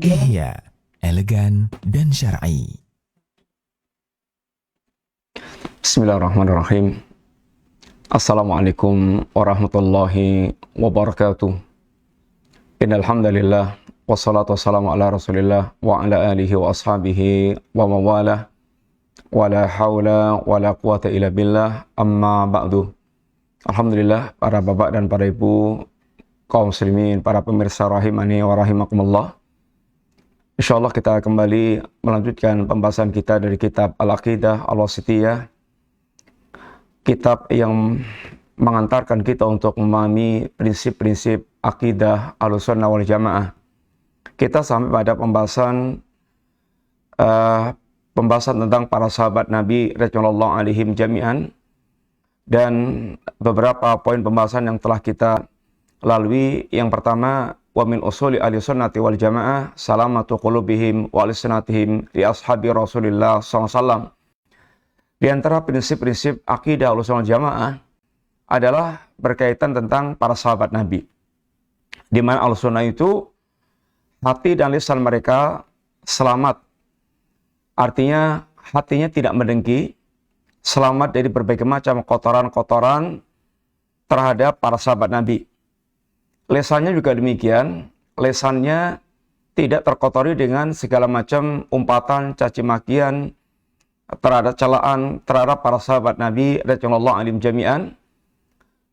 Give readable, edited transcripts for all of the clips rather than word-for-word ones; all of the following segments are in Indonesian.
Ihya, elegan dan syar'i. Bismillahirrahmanirrahim. Assalamualaikum warahmatullahi wabarakatuh. Innal hamdalillah wassalatu wassalamu ala Rasulillah wa ala alihi wa ashabihi wa mawalah. Wala haula wala quwata illa billah, amma ba'du. Alhamdulillah, para bapak dan para ibu, kaum muslimin, para pemirsa rahimani wa rahimakumullah. Insyaallah kita kembali melanjutkan pembahasan kita dari kitab Al-Aqidah Al-Wasithiyah, kitab yang mengantarkan kita untuk memahami prinsip-prinsip akidah Ahlussunnah wal Jamaah. Kita sampai pada pembahasan tentang para sahabat Nabi radhiyallahu alaihim jami'an, dan beberapa poin pembahasan yang telah kita lalui. Yang pertama, wa min usuli ahlussunnati wal jamaah salamatu qulubihim wa alsinatihim li ashabi Rasulillah SAW. Di antara prinsip-prinsip akidah Ahlussunnah wal Jamaah adalah berkaitan tentang para sahabat Nabi, di mana Ahlussunnah itu hati dan lisan mereka selamat. Artinya hatinya tidak mendengki, selamat dari berbagai macam kotoran-kotoran terhadap para sahabat Nabi. Lisannya juga demikian, lisannya tidak terkotori dengan segala macam umpatan, caci makian terhadap celaan terhadap para sahabat Nabi radhiyallahu anhum jami'an.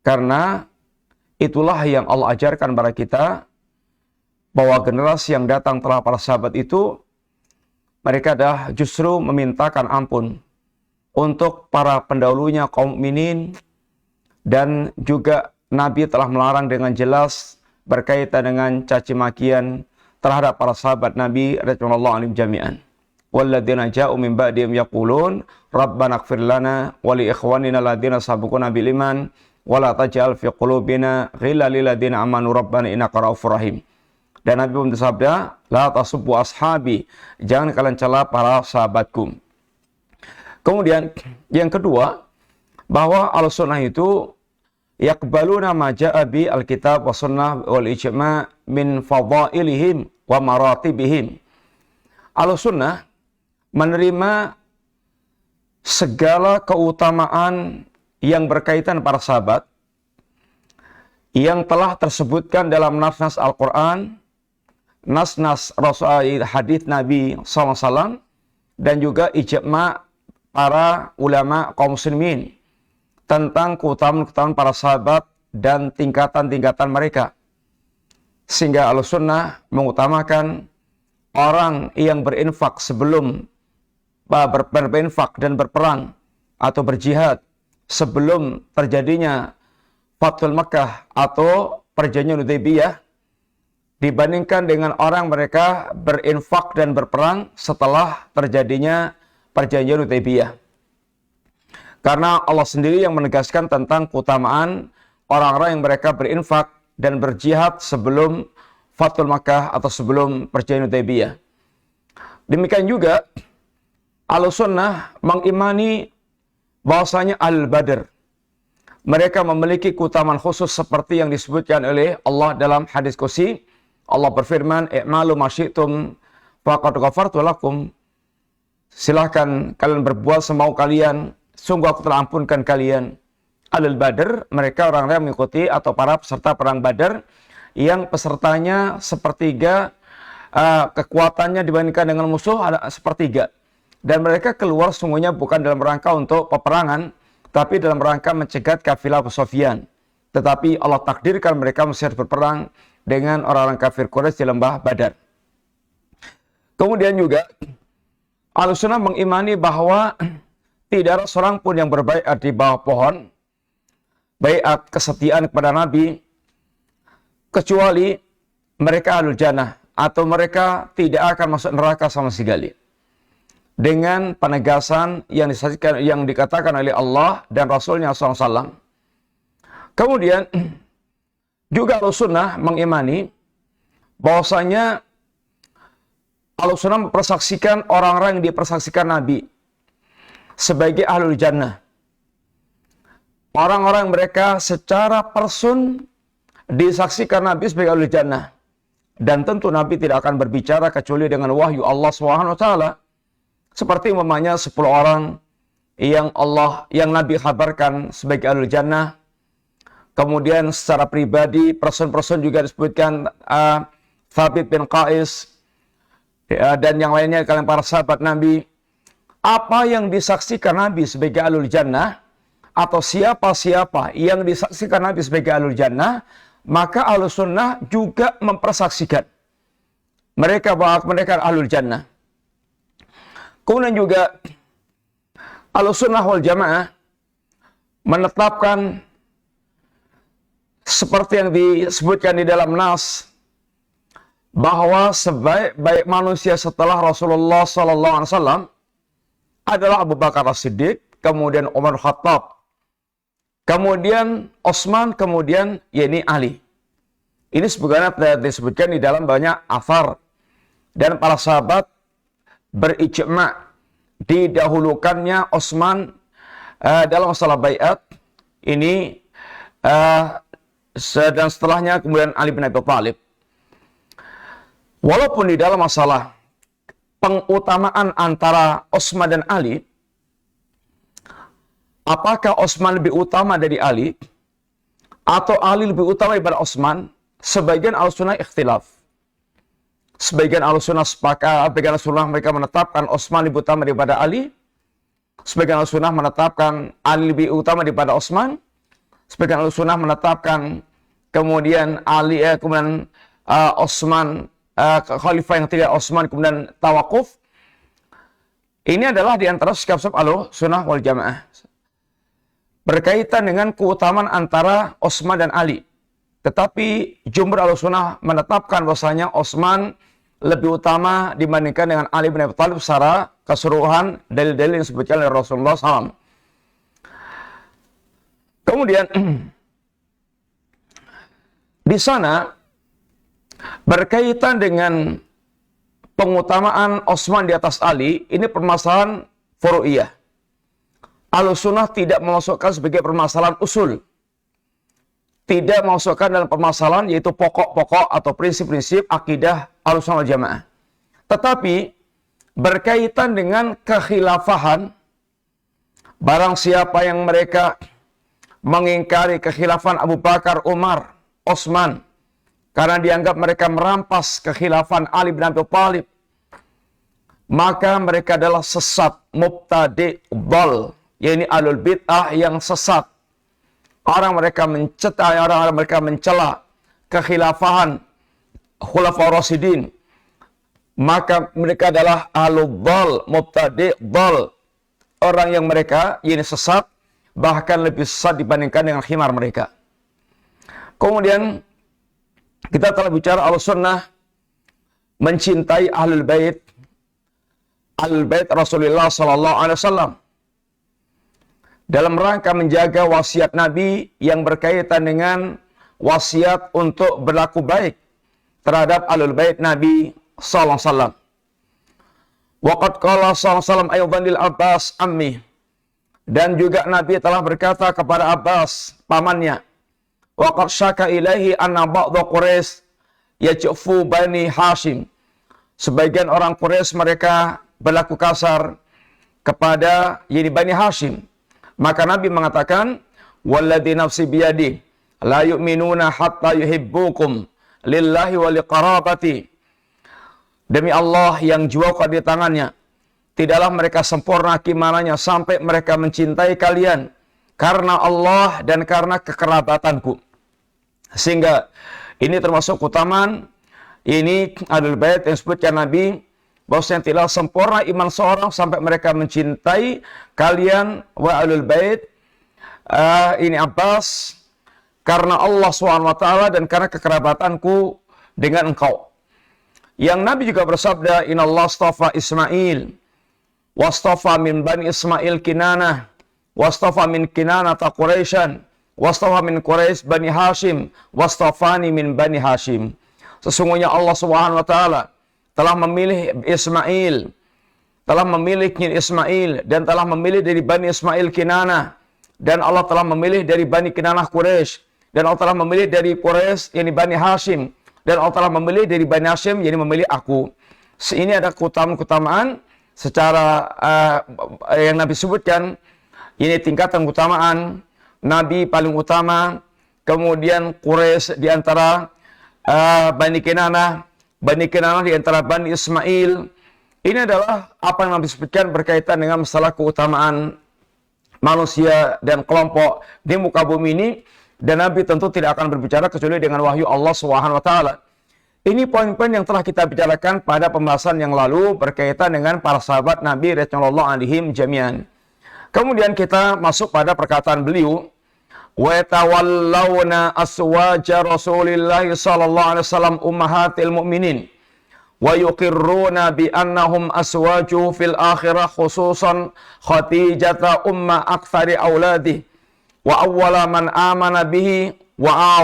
Karena itulah yang Allah ajarkan kepada kita, bahwa generasi yang datang telah para sahabat itu, mereka dah justru memintakan ampun untuk para pendahulunya kaum mukminin, dan juga Nabi telah melarang dengan jelas berkaitan dengan caci makian terhadap para sahabat Nabi radhiyallahu anhum jami'an. Walladzina ja'u min ba'dihim yaqulun rabbana ighfir lana wa li ikhwanina alladzina sabaquna bil iman wa la taj'al fi qulubina ghillan lil ladzina amanu rabbana innaka ra'ufur rahim. Dan Nabi pun bersabda, la tasubbu ashabi, jangan kalian cela para sahabatku. Kemudian yang kedua, bahwa Ahlussunnah itu yaqbaluna ma ja'a bi alkitab wa sunnah wal ijma' min fadailihim wa maratibihim. Ahlussunnah menerima segala keutamaan yang berkaitan para sahabat yang telah tersebutkan dalam nas-nas Al-Quran, nas-nas hadits Nabi SAW, dan juga ijma' para ulama kaum muslimin tentang keutamaan-keutamaan para sahabat dan tingkatan-tingkatan mereka. Sehingga Ahlussunnah mengutamakan orang yang berinfak sebelum berinfak dan berperang atau berjihad sebelum terjadinya Fathul Makkah atau Perjanjian Hudaybiyah, dibandingkan dengan orang mereka berinfak dan berperang setelah terjadinya Perjanjian Hudaybiyah. Karena Allah sendiri yang menegaskan tentang keutamaan orang-orang yang mereka berinfak dan berjihad sebelum Fathul Makkah atau sebelum Perjanjian Hudaybiyah. Demikian juga Ahlussunnah mengimani bahwasanya Al-Badr, mereka memiliki keutamaan khusus seperti yang disebutkan oleh Allah dalam hadis qudsi. Allah berfirman, i'malu ma syi'tum faqad ghafartu lakum. Silahkan kalian berbuat semau kalian, sungguh aku telah ampunkan kalian. Al-Badr, mereka orang-orang yang mengikuti atau para peserta perang Badar, yang pesertanya sepertiga kekuatannya dibandingkan dengan musuh ada sepertiga. Dan mereka keluar sungguhnya bukan dalam rangka untuk peperangan, tapi dalam rangka mencegat kafilah Abu Sufyan. Tetapi Allah takdirkan mereka mesti berperang dengan orang-orang kafir Quraisy di lembah Badar. Kemudian juga Ahlussunnah mengimani bahwa tidak ada seorang pun yang berbaiat di bawah pohon, baiat kesetiaan kepada Nabi, kecuali mereka ahlul jannah, atau mereka tidak akan masuk neraka sama sekali. Dengan penegasan yang disajikan, yang dikatakan oleh Allah dan Rasulnya SAW. Kemudian juga Ahlussunnah mengimani bahwasanya Ahlussunnah mempersaksikan orang-orang yang dipersaksikan Nabi sebagai ahlul jannah. Orang-orang mereka secara person disaksikan Nabi sebagai ahlul jannah. Dan tentu Nabi tidak akan berbicara kecuali dengan wahyu Allah SWT. Seperti umpamanya 10 orang yang Nabi kabarkan sebagai ahlul jannah. Kemudian secara pribadi, person-person juga disebutkan Thabit bin Qais, dan yang lainnya kalian para sahabat Nabi. Apa yang disaksikan Nabi sebagai ahlul jannah, atau siapa-siapa yang disaksikan Nabi sebagai ahlul jannah, maka ahlus sunnah juga mempersaksikan mereka bahwa mereka ahlul jannah. Kemudian juga ahlus sunnah wal jamaah menetapkan seperti yang disebutkan di dalam nas, bahwa sebaik-baik manusia setelah Rasulullah SAW adalah Abu Bakar As-Siddiq, kemudian Umar Khattab, kemudian Utsman, kemudian Ali. Ini sebagaimana disebutkan di dalam banyak athar, dan para sahabat berijma' didahulukannya Utsman dalam masalah baiat ini, dan setelahnya kemudian Ali bin Abi Thalib. Walaupun di dalam masalah pengutamaan antara Utsman dan Ali, apakah Utsman lebih utama dari Ali atau Ali lebih utama daripada Utsman, sebagian al-sunnah ikhtilaf. Sebagian al-sunnah sepakat, sebagian al-sunnah mereka menetapkan Utsman lebih utama daripada Ali, sebagian al-sunnah menetapkan Ali lebih utama daripada Utsman, sebagian al-sunnah menetapkan kemudian Ali kemudian Utsman khalifah yang tidak Utsman kemudian tawakuf. Ini adalah di antara sikap-sikap al-sunnah wal jamaah berkaitan dengan keutamaan antara Utsman dan Ali. Tetapi jumhur al-sunnah menetapkan bahwasanya Utsman lebih utama dibandingkan dengan Ali bin Abi Thalib secara keseluruhan dalil-dalil yang disebutkan oleh Rasulullah SAW. Kemudian di sana berkaitan dengan pengutamaan Utsman di atas Ali, ini permasalahan furu'iyah. Ahlussunnah tidak memasukkan sebagai permasalahan usul. Tidak memasukkan dalam permasalahan yaitu pokok-pokok atau prinsip-prinsip akidah Ahlussunnah wal Jamaah. Tetapi berkaitan dengan kekhilafahan, barang siapa yang mereka mengingkari kekhilafan Abu Bakar, Umar, Utsman, karena dianggap mereka merampas kekhilafan Ali bin Abi Thalib, maka mereka adalah sesat, mubtadi', dhal, yaitu ahlul bid'ah yang sesat. Orang mereka mencela kekhilafahan khulafaur rasyidin, maka mereka adalah ahlul dhal, mubtadi', dhal, orang yang mereka ini sesat, bahkan lebih sesat dibandingkan dengan khimar mereka. Kemudian kita telah bicara al-sunnah mencintai ahlul bait Rasulullah sallallahu alaihi wasallam dalam rangka menjaga wasiat Nabi yang berkaitan dengan wasiat untuk berlaku baik terhadap ahlul bait Nabi sallallahu alaihi wasallam. Waqad qala sallallahu alaihi wasallam aydan lil Abbas ammi, dan juga Nabi telah berkata kepada Abbas pamannya, waqad syaka ilaihi anna ba'dha Quraisy yajfu bani Hashim. Sebagian orang Quraisy mereka berlaku kasar kepada Bani Hashim. Maka Nabi mengatakan, walladzi nafsi biyadi la yu'minuna hatta yuhibbukum lillahi wa liqarabati. Demi Allah yang jiwaku di tangannya, tidaklah mereka sempurna keimanannya sampai mereka mencintai kalian karena Allah dan karena kekerabatanku. Sehingga ini termasuk keutamaan ini ahlul bait yang disebutkan Nabi, bahwasanya tidaklah sempurna iman seorang sampai mereka mencintai kalian wa ahlul bait ini Abbas karena Allah SWT dan karena kekerabatanku dengan engkau. Yang Nabi juga bersabda, inallah astafa Ismail wastafa min bani Ismail Kinanah wastafa min Kinanah ta Quraisyan wastafa min Quraisy bani Hashim wastafani min bani Hashim. Sesungguhnya Allah Subhanahu wa taala telah memilih Ismail, telah memilih Ismail dan telah memilih dari Bani Ismail Kinanah, dan Allah telah memilih dari Bani Kinanah Quraisy, dan Allah telah memilih dari Quraisy Bani Hashim, dan Allah telah memilih dari Bani Hashim, jadi memilih aku. Ini ada keutamaan secara yang Nabi sebutkan. Ini tingkatan keutamaan Nabi paling utama, kemudian Quraisy di antara Bani Kinanah di antara Bani Ismail. Ini adalah apa yang Nabi sebutkan berkaitan dengan masalah keutamaan manusia dan kelompok di muka bumi ini, dan Nabi tentu tidak akan berbicara kecuali dengan wahyu Allah Subhanahu wa taala. Ini poin-poin yang telah kita bicarakan pada pembahasan yang lalu berkaitan dengan para sahabat Nabi radhiyallahu anhum jami'an. Kemudian kita masuk pada perkataan beliau, wa tawallawna aswaja Rasulillah sallallahu alaihi wasallam ummahatil mu'minin wa yuqirruna bi annahum aswaju fil akhirah khususan Khadijah umma aktsari auladihi wa awwala man amana bihi wa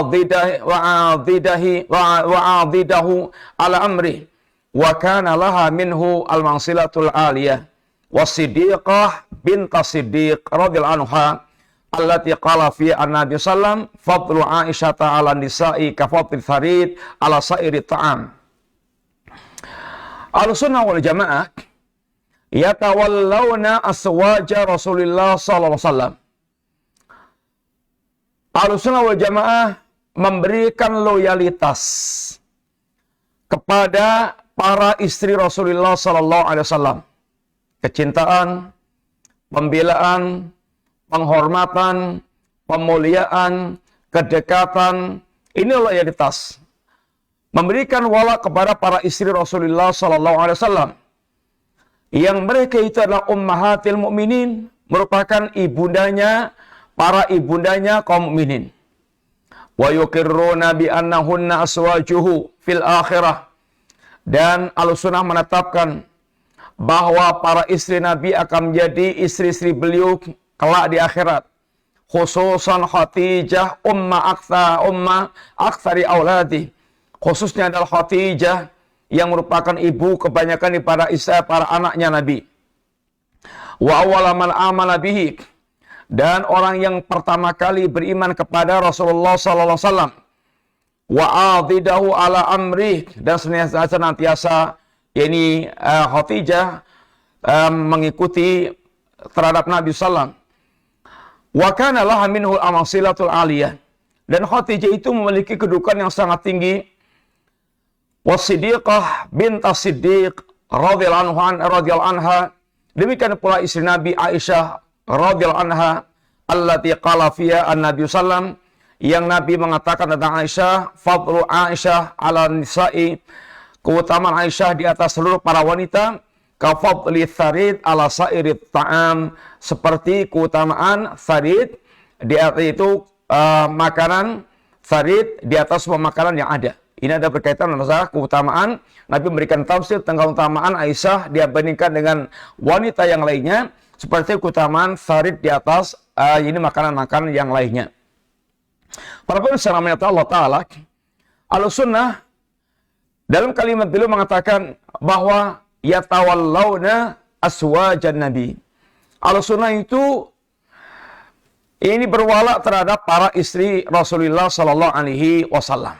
a'didahu ala amri wa kana laha minhu al-mansilatul aliyah was-siddiqah binta Siddiq radhiyallahu anha allati qala fi an-nabi sallam fadlu Aisyah ala nisa'i ka fadli tharid ala sa'iri ta'am. Ahlussunnah wal Jamaah yatawallawna aswaja Rasulillah sallallahu alaihi wasallam. Ahlussunnah wal Jamaah memberikan loyalitas kepada para istri Rasulullah sallallahu alaihi wasallam. Kecintaan, pembelaan, penghormatan, pemuliaan, kedekatan, ini loyalitas. Memberikan wala kepada para istri Rasulullah sallallahu alaihi wasallam. Yang mereka itu adalah ummahatil mukminin, merupakan ibundanya, para ibundanya kaum mukminin. Wa yuqirruna bi annahunna aswajuhu fil akhirah. Dan Ahlussunnah menetapkan bahwa para istri Nabi akan menjadi istri-istri beliau kelak di akhirat. Khususan Khadijah umma aktsari auladi. Khususnya adalah Khadijah yang merupakan ibu kebanyakan para para anaknya Nabi. Wa awwala man amana bihi, dan orang yang pertama kali beriman kepada Rasulullah sallallahu alaihi wasallam. Wa adidahu ala amri, dan senantiasa yakni Khadijah mengikuti terhadap Nabi sallallahu. Wa kana laha minhu al-mansilatul aliyah, dan Khadijah itu memiliki kedudukan yang sangat tinggi. Was-siddiqah binta Siddiq radhiyallahu anha, demikian pula istri Nabi Aisyah radhiyallahu anha allati qala fiha an-nabi sallam, yang Nabi mengatakan tentang Aisyah, fadlu Aisyah ala nisa'i, keutamaan Aisyah di atas seluruh para wanita, ka fadli tharid ala sairit ta'am, seperti keutamaan tharid di atas itu makanan tharid di atas semua makanan yang ada. Ini ada berkaitan dengan masalah keutamaan. Nabi memberikan tafsir tentang keutamaan Aisyah dibandingkan dengan wanita yang lainnya, seperti keutamaan tharid di atas ini makanan-makanan yang lainnya. Para pemirsa rahmatullah Allah Ta'ala, Ahlussunnah dalam kalimat beliau mengatakan bahwa yatawallawna aswajan Nabi. Ahlussunnah itu ini berwala terhadap para istri Rasulullah sallallahu alaihi wasallam.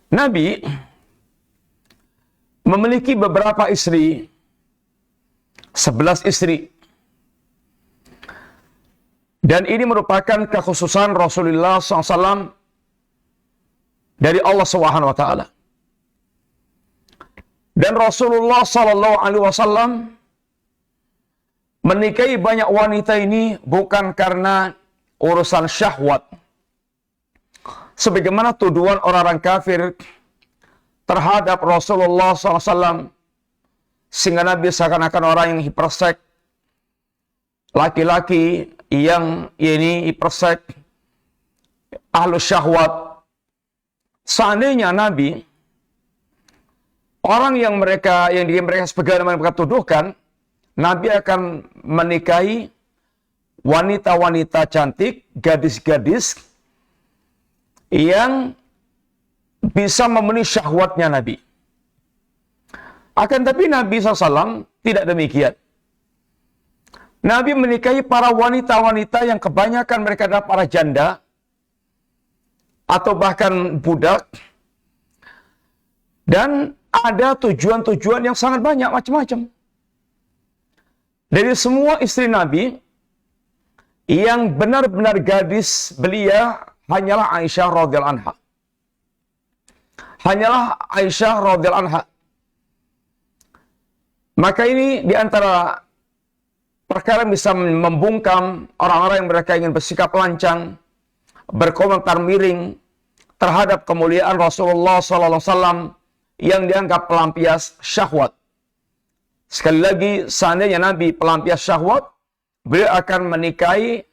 Nabi memiliki beberapa istri, 11 istri. Dan ini merupakan kekhususan Rasulullah SAW dari Allah Subhanahu wa taala. Dan Rasulullah sallallahu alaihi wasallam menikahi banyak wanita ini bukan karena urusan syahwat, sebagaimana tuduhan orang-orang kafir terhadap Rasulullah SAW, sehingga Nabi seakan-akan orang yang hiperseks, laki-laki yang ini hiperseks, ahlu syahwat. Seandainya Nabi, orang yang mereka sebagaimana mereka tuduhkan, Nabi akan menikahi wanita-wanita cantik, gadis-gadis yang bisa memenuhi syahwatnya Nabi. Akan tapi Nabi SAW tidak demikian. Nabi menikahi para wanita-wanita yang kebanyakan mereka adalah para janda, atau bahkan budak. Dan ada tujuan-tujuan yang sangat banyak, macam-macam. Dari semua istri Nabi, yang benar-benar gadis belia hanyalah Aisyah radhiyallahu anha. Hanyalah Aisyah radhiyallahu anha. Maka ini diantara perkara yang bisa membungkam orang-orang yang mereka ingin bersikap lancang, berkomentar miring terhadap kemuliaan Rasulullah SAW yang dianggap pelampias syahwat. Sekali lagi, seandainya Nabi pelampias syahwat, beliau akan menikahi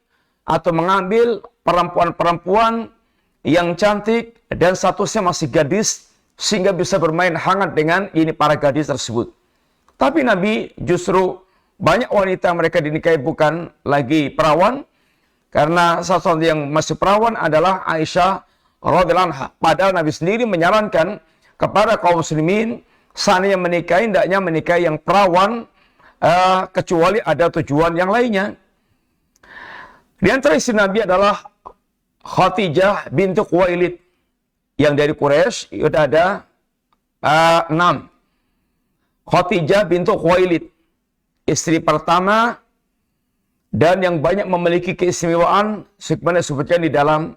atau mengambil perempuan-perempuan yang cantik dan statusnya masih gadis, sehingga bisa bermain hangat dengan para gadis tersebut. Tapi Nabi justru banyak wanita yang mereka dinikahi bukan lagi perawan, karena satu yang masih perawan adalah Aisyah radhiyallahu anha. Padahal Nabi sendiri menyarankan kepada kaum muslimin, seandainya menikahi, hendaknya menikahi yang perawan, kecuali ada tujuan yang lainnya. Di antara istri Nabi adalah Khadijah bintu Khuwailid, yang dari Quraisy itu ada 6. Khadijah bintu Khuwailid, istri pertama dan yang banyak memiliki keistimewaan, sebagaimana disebutkan di dalam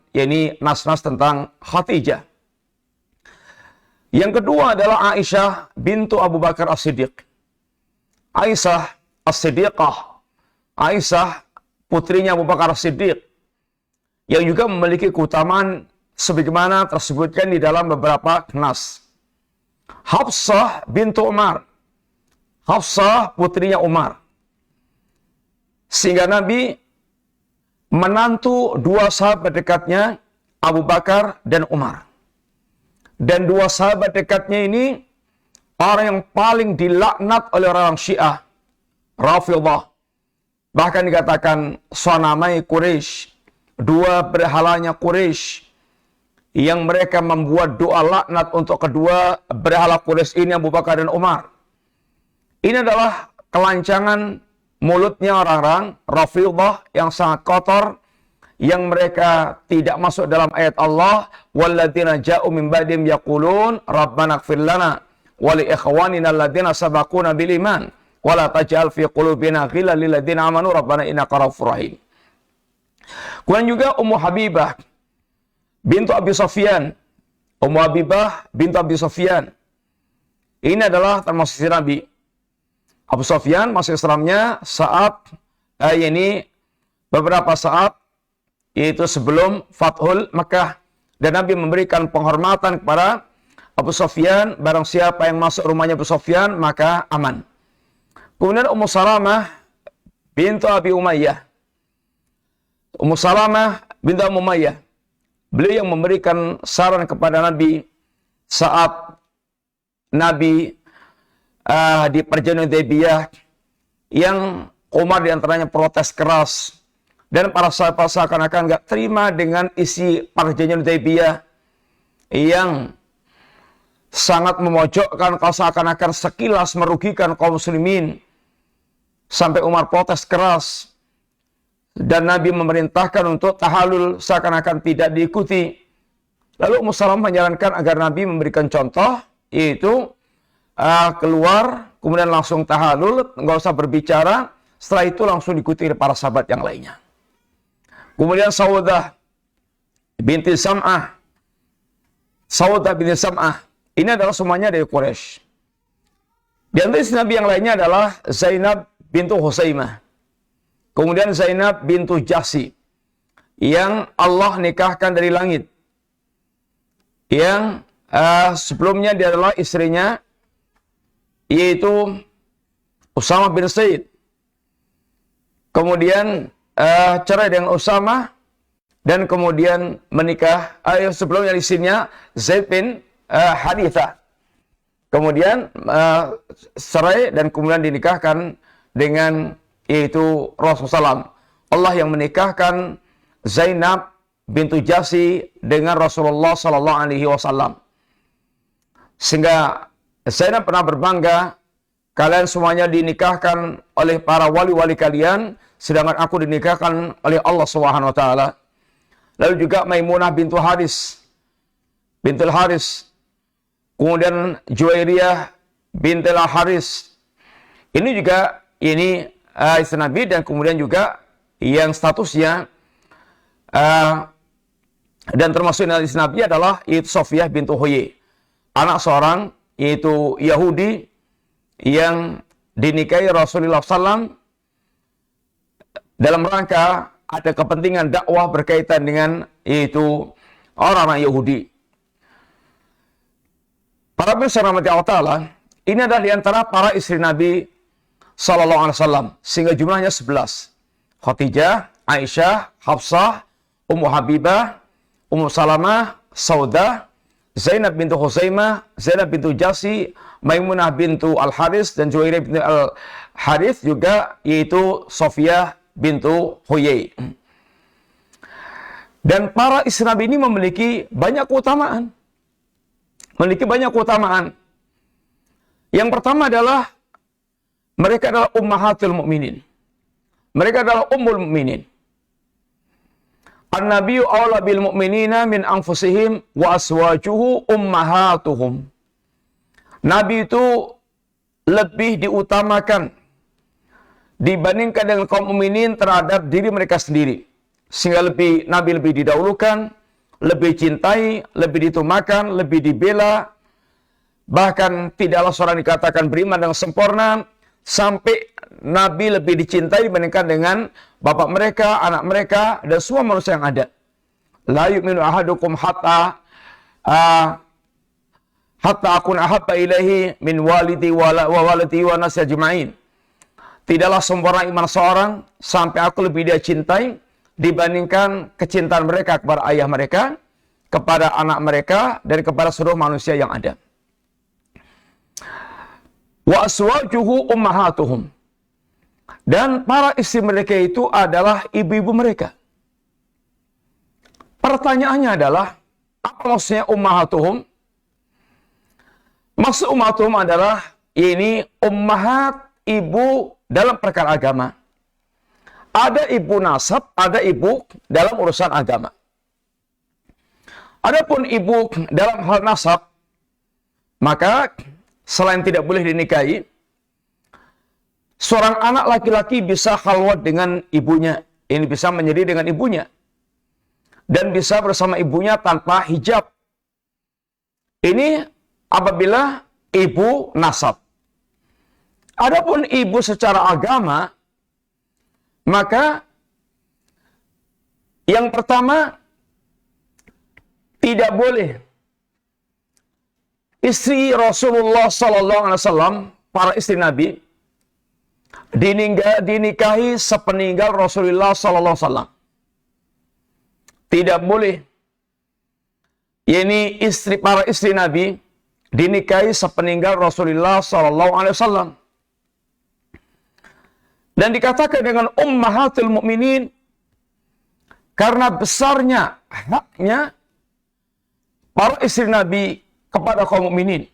nas-nas tentang Khadijah. Yang kedua adalah Aisyah bintu Abu Bakar As-Siddiq. Aisyah As-Siddiqah. Aisyah putrinya Abu Bakar As-Siddiq, yang juga memiliki keutamaan sebagaimana tersebutkan di dalam beberapa nas. Hafsah bintu Umar. Hafsah putrinya Umar. Sehingga Nabi menantu 2 sahabat dekatnya, Abu Bakar dan Umar. Dan 2 sahabat dekatnya ini orang yang paling dilaknat oleh orang Syiah, Rafidhah. Bahkan dikatakan sonamai Quraisy, 2 berhalanya Quraisy, yang mereka membuat doa laknat untuk kedua berhala Quraisy ini, Abu Bakar dan Umar. Ini adalah kelancangan mulutnya orang-orang Rafidhah yang sangat kotor, yang mereka tidak masuk dalam ayat Allah, walladzina ja'u min ba'dihim yaqulun rabbana ighfir lana wa li ikhwanina alladzina sabaquna bil iman wa la taj'al fi qulubina ghillan lil ladzina amanu rabbana innaka ra'ufur rahim. Kemudian juga Ummu Habibah bintu Abi Sufyan. Ummu Habibah bintu Abi Sufyan ini adalah termasuk istri Nabi. Abu Sufyan masuk Islamnya saat beberapa saat, yaitu sebelum Fathul Makkah, dan Nabi memberikan penghormatan kepada Abu Sufyan. Barang siapa yang masuk rumahnya Abu Sufyan maka aman. Kemudian Ummu Salamah bintu Abi Umayyah. Ummu Salamah bintu Abi Umayyah, beliau yang memberikan saran kepada Nabi saat Nabi di perjanjian Hudaybiyah, yang Umar diantaranya protes keras, dan para sahabat seakan-akan nggak terima dengan isi perjanjian Hudaybiyah yang sangat memojokkan, kalau seakan-akan sekilas merugikan kaum muslimin, sampai Umar protes keras dan Nabi memerintahkan untuk tahalul, seakan-akan tidak diikuti. Lalu Ummu Salamah menyarankan agar Nabi memberikan contoh, yaitu keluar, kemudian langsung tahalul, nggak usah berbicara. Setelah itu langsung diikuti para sahabat yang lainnya. Kemudian Saudah binti Sam'ah. Saudah binti Sam'ah ini adalah semuanya dari Quraisy. Di antara istri Nabi yang lainnya adalah Zainab bintu Husaimah. Kemudian Zainab bintu Jahsi, yang Allah nikahkan dari langit. Yang sebelumnya dia adalah istrinya, yaitu Usama bin Zaid. Kemudian cerai dengan Usama, dan kemudian menikah. Sebelumnya istrinya Zaid bin Haritha. Kemudian cerai dan kemudian dinikahkan dengan, yaitu Rasulullah SAW. Allah yang menikahkan Zainab bintu Jahsi dengan Rasulullah SAW. Sehingga Zainab pernah berbangga, kalian semuanya dinikahkan oleh para wali-wali kalian, sedangkan aku dinikahkan oleh Allah SWT. Lalu juga Maimunah bintu Haris, bintul Haris, kemudian Juwairiyah bintul Haris. Ini juga istri Nabi, dan kemudian juga yang statusnya dan termasuk istri Nabi adalah yaitu Sofiyah bintu Huyai, anak seorang yaitu Yahudi yang dinikahi Rasulullah SAW dalam rangka ada kepentingan dakwah berkaitan dengan yaitu orang-orang Yahudi. Para pemirsa rahmati Allah Ta'ala, ini adalah diantara para istri Nabi SAW, sehingga jumlahnya 11. Khadijah, Aisyah, Hafsah, Ummu Habibah, Ummu Salamah, Saudah, Zainab bintu Khuzaimah, Zainab bintu Jasi, Maimunah bintu Al-Haris, dan Juwairiyah bintu Al-Harith, juga yaitu Sofiyah bintu Huyai. Dan para istri Nabi ini memiliki banyak keutamaan. Yang pertama adalah mereka adalah ummahatul mukminin. Mereka adalah ummul mukminin. An-nabiyyu aula bil mu'minina min anfusihim wa aswajuhu ummahatuhum. Nabi itu lebih diutamakan dibandingkan dengan kaum mukminin terhadap diri mereka sendiri. Sehingga Nabi lebih didahulukan, lebih cintai, lebih ditumakan, lebih dibela. Bahkan tidaklah seorang dikatakan beriman dengan sempurna sampai Nabi lebih dicintai dibandingkan dengan bapak mereka, anak mereka, dan semua manusia yang ada. La yu'minu ahadukum hatta akun ahabba ilaihi min walidi wa walidi wa nasi ajma'in. Tidaklah sempurna iman seorang sampai aku lebih dia cintai dibandingkan kecintaan mereka kepada ayah mereka, kepada anak mereka, dan kepada seluruh manusia yang ada. Wa aswajuhu ummahatuhum. Dan para istri mereka itu adalah ibu-ibu mereka. Pertanyaannya adalah, apa maksudnya ummahatuhum? Maksud ummahatuhum adalah ini ummahat, ibu dalam perkara agama. Ada ibu nasab, ada ibu dalam urusan agama. Adapun ibu dalam hal nasab, maka selain tidak boleh dinikahi, seorang anak laki-laki bisa khalwat dengan ibunya. Ini bisa menyendiri dengan ibunya. Dan bisa bersama ibunya tanpa hijab. Ini apabila ibu nasab. Adapun ibu secara agama, maka yang pertama, tidak boleh istri Rasulullah SAW, para istri Nabi, dinikahi sepeninggal Rasulullah SAW. Tidak boleh para istri Nabi dinikahi sepeninggal Rasulullah SAW. Dan dikatakan dengan ummahatul mukminin karena besarnya haknya para istri Nabi kepada kaum mukminin.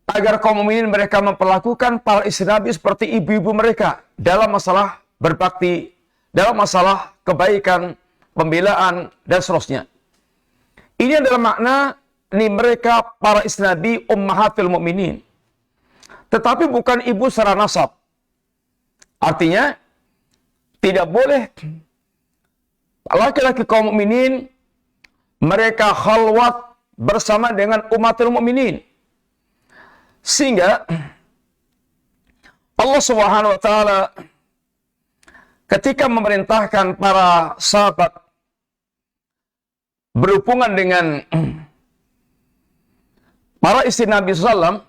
Agar kaum mukminin mereka memperlakukan para istri Nabi seperti ibu-ibu mereka dalam masalah berbakti, dalam masalah kebaikan, pembelaan, dan seterusnya. Ini adalah makna mereka para istri Nabi ummahatul mukminin. Tetapi bukan ibu secara nasab. Artinya, tidak boleh laki-laki kaum mukminin mereka khalwat bersama dengan ummatul mukminin. Sehingga Allah Subhanahu wa taala ketika memerintahkan para sahabat berhubungan dengan para istri Nabi SAW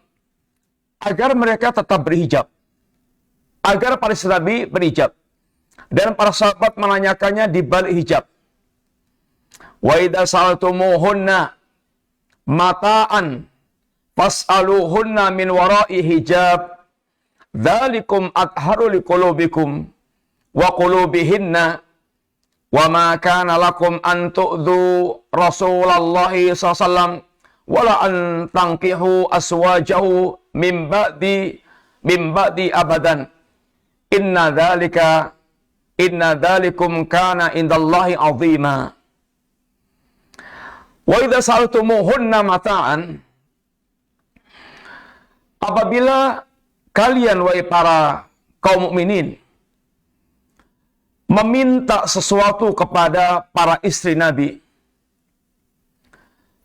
agar mereka tetap berhijab. Agar para istri Nabi berhijab. Dan para sahabat menanyakannya di balik hijab. Wa idza sa'altumuhunna mata'an fas'aluhunna min wara'i hijab. Dzalikum atharu liqulubikum wa qulubihinna. Wa ma kana lakum an tu'dhu Rasulullah sallallahu wala an tankihu aswajahu min ba'di abadan. Inna dzalikum kana indallahi azima. Wa idza sa'altumuhunna mata'an, apabila kalian wahai para kaum mukminin meminta sesuatu kepada para istri Nabi,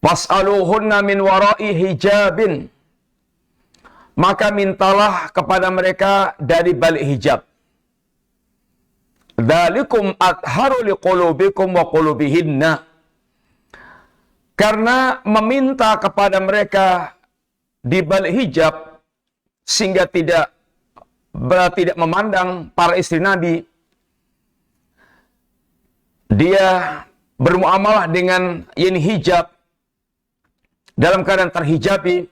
fas'aluhunna min wara'i hijabin, maka mintalah kepada mereka dari balik hijab. Dzalikum atharu liqulubikum wa qulubihinna. Karena meminta kepada mereka di balik hijab sehingga tidak memandang para istri Nabi, dia bermuamalah dengan ini hijab dalam keadaan terhijabi,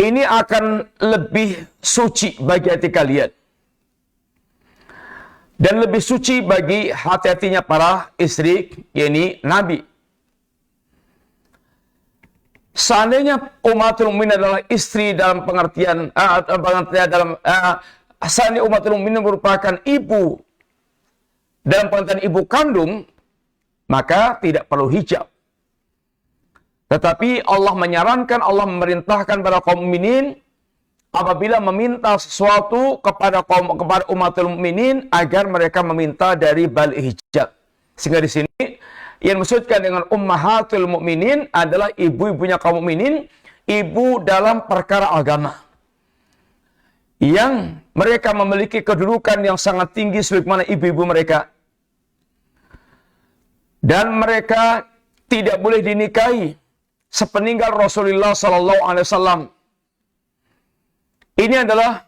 ini akan lebih suci bagi hati kalian dan lebih suci bagi hati-hatinya para istri ini Nabi. Seandainya umatul mukminin adalah istri dalam pengertian seandainya umatul mukminin merupakan ibu dalam pengertian ibu kandung, maka tidak perlu hijab. Tetapi Allah menyarankan, Allah memerintahkan para kaum mukminin apabila meminta sesuatu kepada umatul mukminin agar mereka meminta dari balik hijab. Sehingga di sini yang dimaksudkan dengan ummahatul mukminin adalah ibu-ibunya kaum mukminin, ibu dalam perkara agama, yang mereka memiliki kedudukan yang sangat tinggi sebagaimana ibu-ibu mereka, dan mereka tidak boleh dinikahi sepeninggal Rasulullah Sallallahu Alaihi Wasallam. Ini adalah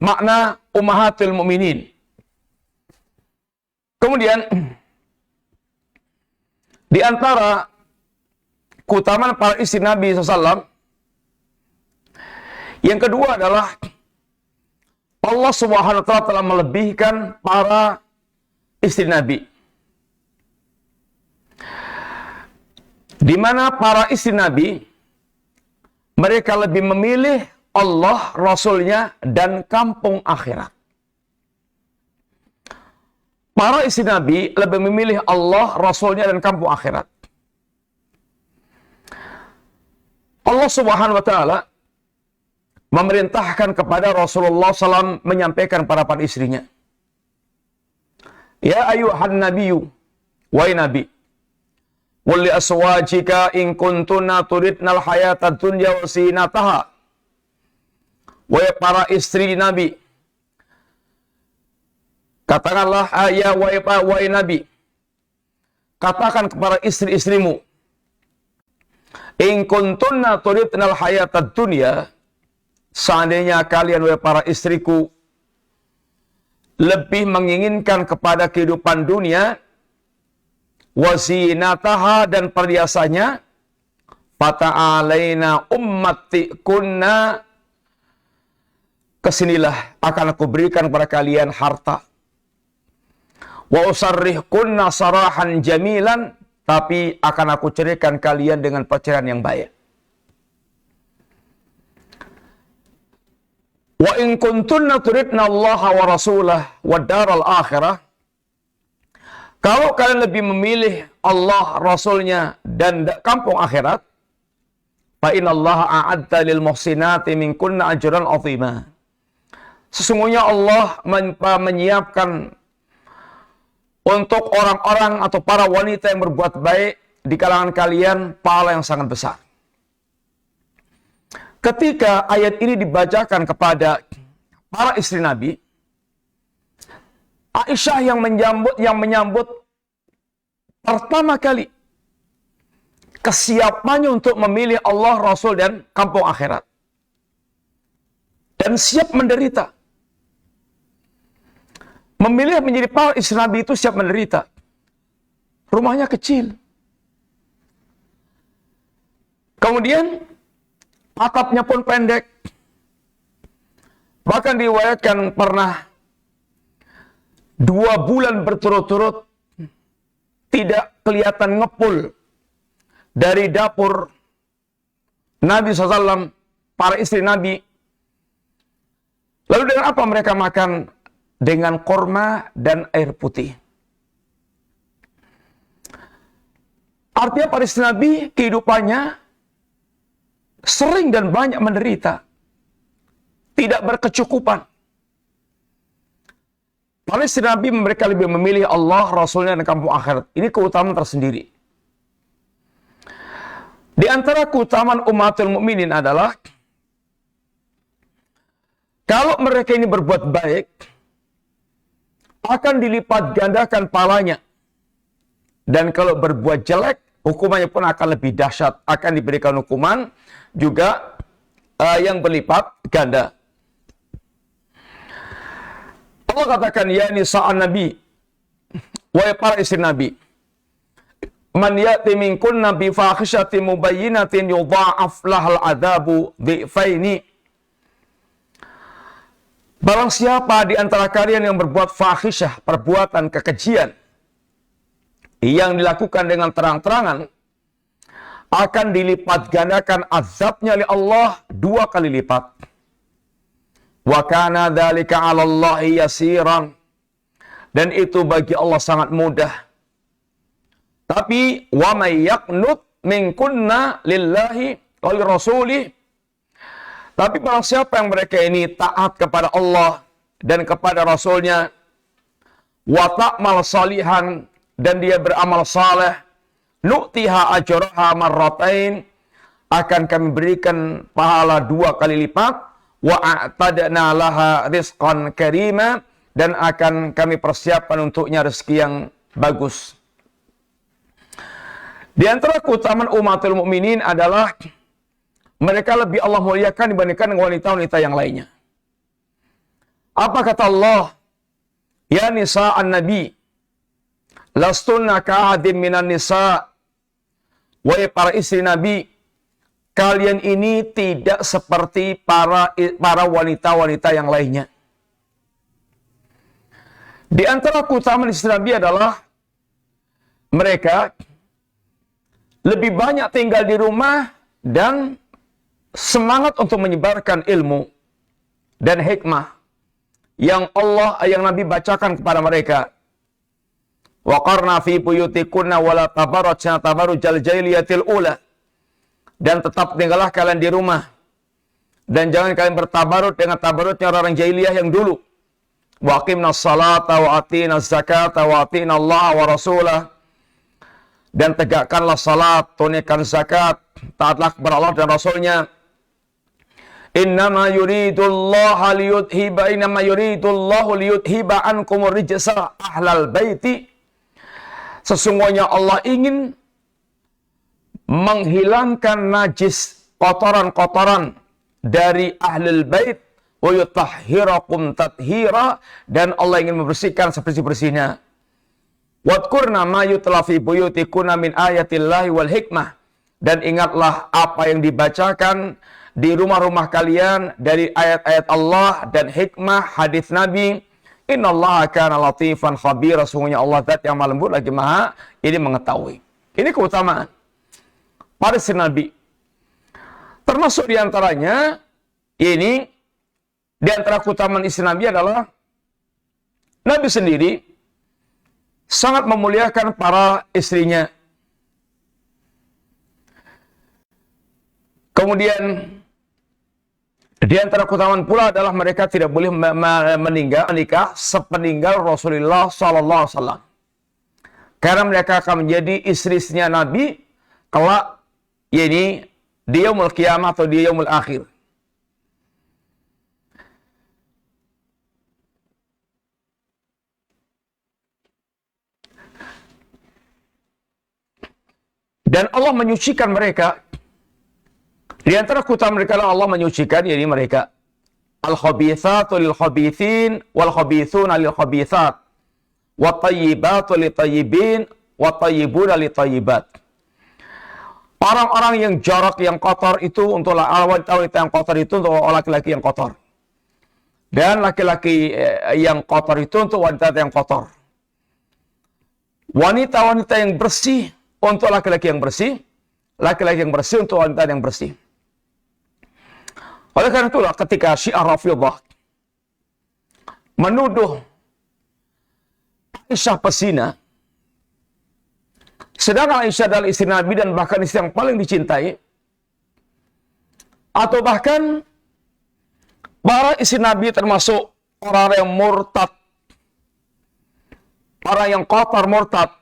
makna ummahatul mukminin. Kemudian di antara keutamaan para istri Nabi SAW, yang kedua adalah Allah Subhanahu wa Ta'ala telah melebihkan para istri Nabi, di mana para istri Nabi mereka lebih memilih Allah, Rasulnya, dan kampung akhirat. Para istri Nabi lebih memilih Allah, Rasulnya, dan kampung akhirat. Allah Subhanahu wa Ta'ala memerintahkan kepada Rasulullah SAW menyampaikan kepada para istrinya, ya ayuhan nabiyyu, wahai Nabi, qul li aswajika in kuntunna turidnal hayatad dunya wa zinataha. Wahai para istri Nabi, katakanlah, ya wahai Nabi, katakan kepada istri-istrimu, in kuntunna turidnal hayatad dunya, seandainya kalian wahai para istriku lebih menginginkan kepada kehidupan dunia, wazinataha, dan perhiasannya, fata'alaina ummatikunna, kesinilah akan aku berikan kepada kalian harta, wa usarrihkunna sarahan jamilan, tapi akan aku ceraikan kalian dengan perceraian yang baik. Wa in kuntunna turidna Allah wa rasulah wa daral akhirah, kalau kalian lebih memilih Allah, Rasulnya, dan kampung akhirat, fa innallaha a'adda lil muhsinati minkunna ajran 'azima. Sesungguhnya Allah menyiapkan untuk orang-orang atau para wanita yang berbuat baik di kalangan kalian pahala yang sangat besar. Ketika ayat ini dibacakan kepada para istri Nabi, Aisyah yang menyambut pertama kali kesiapannya untuk memilih Allah, Rasul, dan kampung akhirat, dan siap menderita. Memilih menjadi para istri Nabi itu siap menderita. Rumahnya kecil. Kemudian atapnya pun pendek. Bahkan diriwayatkan pernah 2 bulan berturut-turut tidak kelihatan ngepul dari dapur Nabi SAW, para istri Nabi. Lalu dengan apa mereka makan? Dengan korma dan air putih. Artinya para istri Nabi kehidupannya sering dan banyak menderita. Tidak berkecukupan. Para istri Nabi mereka lebih memilih Allah, Rasulnya, dan kampung akhirat. Ini keutamaan tersendiri. Di antara keutamaan ummatul mukminin adalah kalau mereka ini berbuat baik, akan dilipat gandakan pahalanya. Dan kalau berbuat jelek, hukumannya pun akan lebih dahsyat. Akan diberikan hukuman juga yang berlipat ganda. Allah katakan, ya nisa'an Nabi, wahai para istri Nabi, man ya'ti minkunna bi fahishatin mubayyinatin yudha'af lahal adzabu dhi'faini. Barang siapa di antara kalian yang berbuat fahisyah, perbuatan kekejian yang dilakukan dengan terang-terangan, akan dilipat gandakan azabnya oleh Allah 2 kali lipat. Wa kana dzalika 'ala Allahi yasiran. Dan itu bagi Allah sangat mudah. Tapi wa may yaqnut minkunna lillahi wa lirrasulih. Tapi barang siapa yang mereka ini taat kepada Allah dan kepada Rasulnya, wa ta'mal salihan, dan dia beramal saleh, nu'tiha ajraha marratain, akan kami berikan pahala 2 kali lipat, wa a'tadna laha rizqan karima, dan akan kami persiapkan untuknya rezeki yang bagus. Di antara keutamaan ummatul mukminin adalah mereka lebih Allah muliakan dibandingkan dengan wanita-wanita yang lainnya. Apa kata Allah? Ya nisa'an Nabi, lastunna ka'adin minan nisa'. Wahai para istri Nabi, kalian ini tidak seperti para wanita-wanita yang lainnya. Di antara keutamaan istri Nabi adalah mereka lebih banyak tinggal di rumah dan semangat untuk menyebarkan ilmu dan hikmah yang Nabi bacakan kepada mereka. Wa qarna fi buyutikunna wa la tabarrajna tabarrujal jahiliyatil ula. Dan tetap tinggallah kalian di rumah. Dan jangan kalian bertabarut dengan tabarutnya orang jahiliyah yang dulu. Wa aqimnas salata wa atinaz zakata wa atina Allah wa rasulah. Dan tegakkanlah salat, tunaikan zakat, taatlah kepada Allah dan Rasulnya. Innama yuridullahu liyudhiba ankumur rijsa ahlal baiti. Sesungguhnya Allah ingin menghilangkan najis, kotoran-kotoran dari ahlul bait, wa yutahhirakum tathira, dan Allah ingin membersihkan sebersih-bersihnya. Wadkurna ma yutla fi buyutikunna min ayatillahi wal hikmah, dan ingatlah apa yang dibacakan di rumah-rumah kalian dari ayat-ayat Allah dan hikmah hadis Nabi. Innallaha kana latifan khabira, sungguhnya Allah zat yang maha lembut lagi maha ini mengetahui. Ini keutamaan para istri Nabi. Termasuk diantaranya, ini diantara keutamaan istri Nabi adalah Nabi sendiri sangat memuliakan para istrinya. Kemudian di antara keutamaan pula adalah mereka tidak boleh menikah sepeninggal Rasulullah SAW. Karena mereka akan menjadi istri-istrinya Nabi kelak ini di yaumul qiyamah atau di yaumul akhir. Dan Allah menyucikan mereka. Di antara keutamaan mereka Allah menyucikan, yakni mereka al-khabithatu lil-khabithin wal-khabithuna lil-khabithat wat-tayyibatu lit-tayyibin wat-tayyibuna lit-tayyibat. Orang-orang yang jorok, yang kotor itu untuk wanita-wanita yang kotor itu untuk laki-laki yang kotor. Dan laki-laki yang kotor itu untuk wanita yang kotor. Wanita-wanita yang bersih untuk laki-laki yang bersih, laki-laki yang bersih untuk wanita yang bersih. Oleh karena itulah ketika Syiah Rafidhah menuduh Aisyah pesina, Sedangkan Aisyah adalah istri Nabi dan bahkan istri yang paling dicintai. Atau bahkan para istri Nabi termasuk orang yang murtad, orang yang kotor murtad,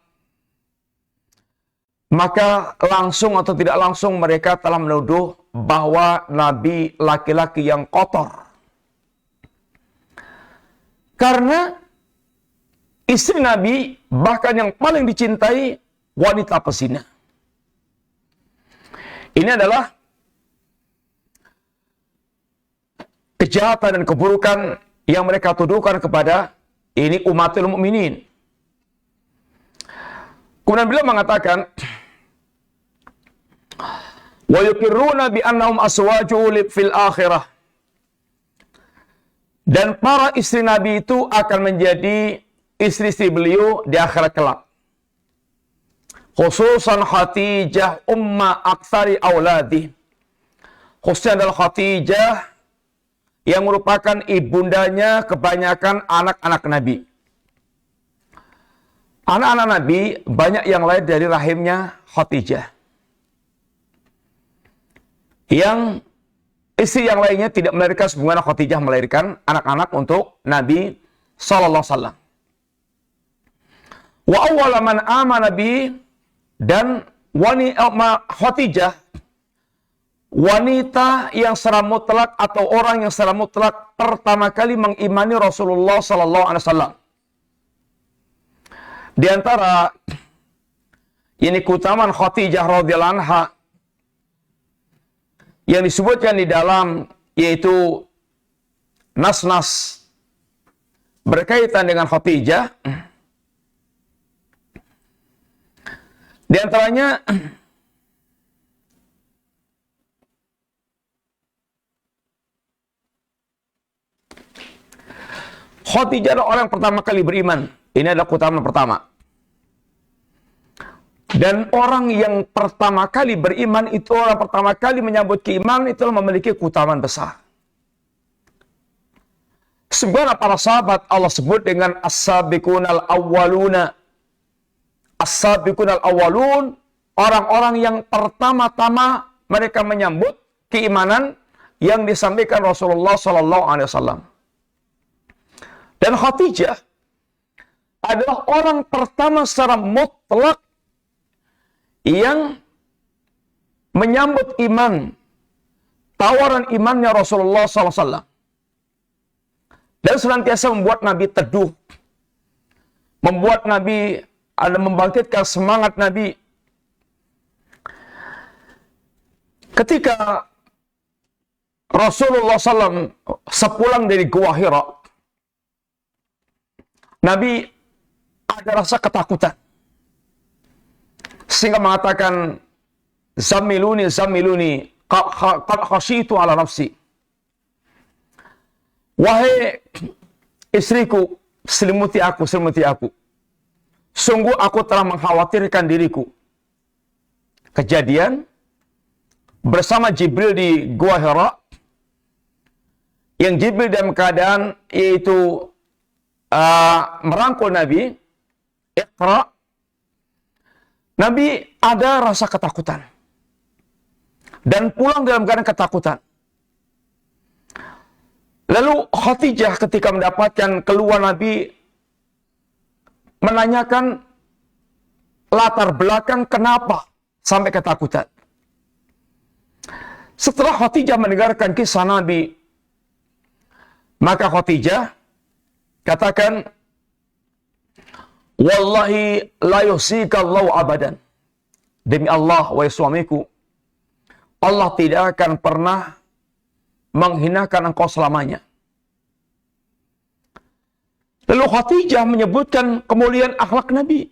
maka langsung atau tidak langsung mereka telah menuduh bahwa Nabi laki-laki yang kotor. Karena istri Nabi bahkan yang paling dicintai wanita pezina. Ini adalah kejahatan dan keburukan yang mereka tuduhkan kepada ini umatul mukminin. Kemudian beliau mengatakan, wa yuqirruna bi annahum aswaju fil akhirah. Dan para istri Nabi itu akan menjadi istri-istri beliau di akhirat kelak. Khususan Khadijah umma aktsari auladi. Khususnya adalah Khadijah yang merupakan ibundanya kebanyakan anak-anak Nabi. Anak-anak Nabi banyak yang lahir dari rahimnya Khadijah. Yang istri yang lainnya tidak melahirkan sebagaimana Khadijah melahirkan anak-anak untuk Nabi sallallahu alaihi wasallam. Wa awwala man amana bi, dan Khadijah wanita yang secara mutlak atau orang yang secara mutlak pertama kali mengimani Rasulullah sallallahu alaihi wasallam. Di antara ini keutamaan Khadijah radhiyallahu anha yang disebutkan di dalam yaitu nas-nas berkaitan dengan Khadijah. Di antaranya Khadijah adalah orang yang pertama kali beriman. Ini adalah keutamaan pertama. Dan orang yang pertama kali beriman itu, orang pertama kali menyambut keimanan itu memiliki keutamaan besar. Sebenarnya para sahabat Allah sebut dengan as-sabiqunal awwaluna. As-sabiqunal awwalun, orang-orang yang pertama-tama mereka menyambut keimanan yang disampaikan Rasulullah sallallahu alaihi wasallam. Dan Khadijah adalah orang pertama secara mutlak yang menyambut iman, tawaran imannya Rasulullah SAW. Dan senantiasa membuat Nabi teduh, membuat Nabi ada membangkitkan semangat Nabi. Ketika Rasulullah SAW sepulang dari Gua Hira, Nabi ada rasa ketakutan. Sehingga mengatakan, Zamiluni, zamiluni, qad khasyitu ala nafsi. Wahai istriku, selimuti aku, selimuti aku. Sungguh aku telah mengkhawatirkan diriku. Kejadian bersama Jibril di Gua Hira, yang Jibril dalam keadaan yaitu merangkul Nabi, Iqra. Nabi ada rasa ketakutan dan pulang dalam keadaan ketakutan. Lalu Khadijah ketika mendapatkan keluar Nabi menanyakan latar belakang kenapa sampai ketakutan. Setelah Khadijah mendengarkan kisah Nabi, maka Khadijah katakan, wallahi la yuhsikallahu abadan. Demi Allah, wahai suamiku, Allah tidak akan pernah menghinakan engkau selamanya. Lalu Khadijah menyebutkan kemuliaan akhlak Nabi.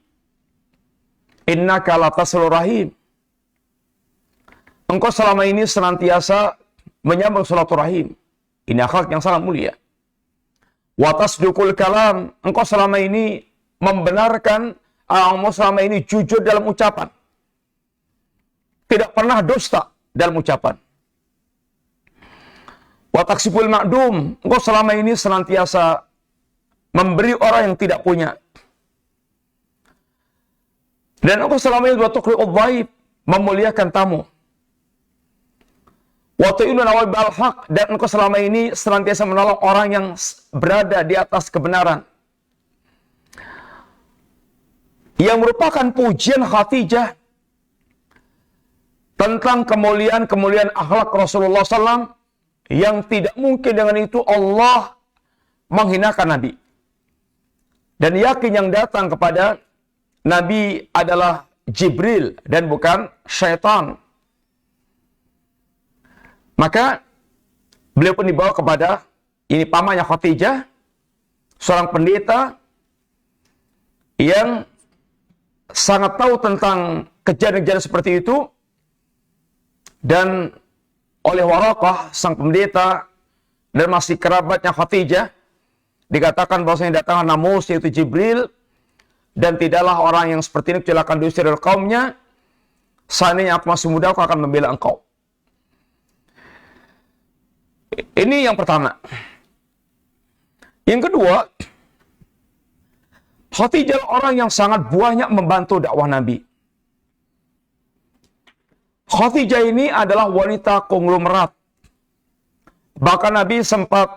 Innaka latasilur rahim. Engkau selama ini senantiasa menyambung silaturahim. Ini akhlak yang sangat mulia. Wa tasduqul kalam. Engkau selama ini membenarkan, engkau selama ini jujur dalam ucapan. Tidak pernah dusta dalam ucapan. Wa taksibul ma'dum. Engkau selama ini senantiasa memberi orang yang tidak punya. Dan engkau selama ini wa tuqri'ud dhaif, memuliakan tamu. Wa tu'inuna wa bil haq, dan engkau selama ini senantiasa menolong orang yang berada di atas kebenaran. Yang merupakan pujian Khadijah tentang kemuliaan akhlak Rasulullah SAW, yang tidak mungkin dengan itu Allah menghinakan Nabi. Dan yakin yang datang kepada Nabi adalah Jibril dan bukan syaitan. Maka beliau pun dibawa kepada ini pamannya Khadijah, seorang pendeta yang sangat tahu tentang kejadian-kejadian seperti itu. Dan oleh Waraqah, sang pendeta dan masih kerabatnya Khadijah, dikatakan bahwasanya datang namus yaitu Jibril, dan tidaklah orang yang seperti ini kecuali akan diusir dari kaumnya. Seandainya aku masih muda, aku akan membela engkau. Ini yang pertama. Yang kedua, Khadijah orang yang sangat banyak membantu dakwah Nabi. Khadijah ini adalah wanita konglomerat. Bahkan Nabi sempat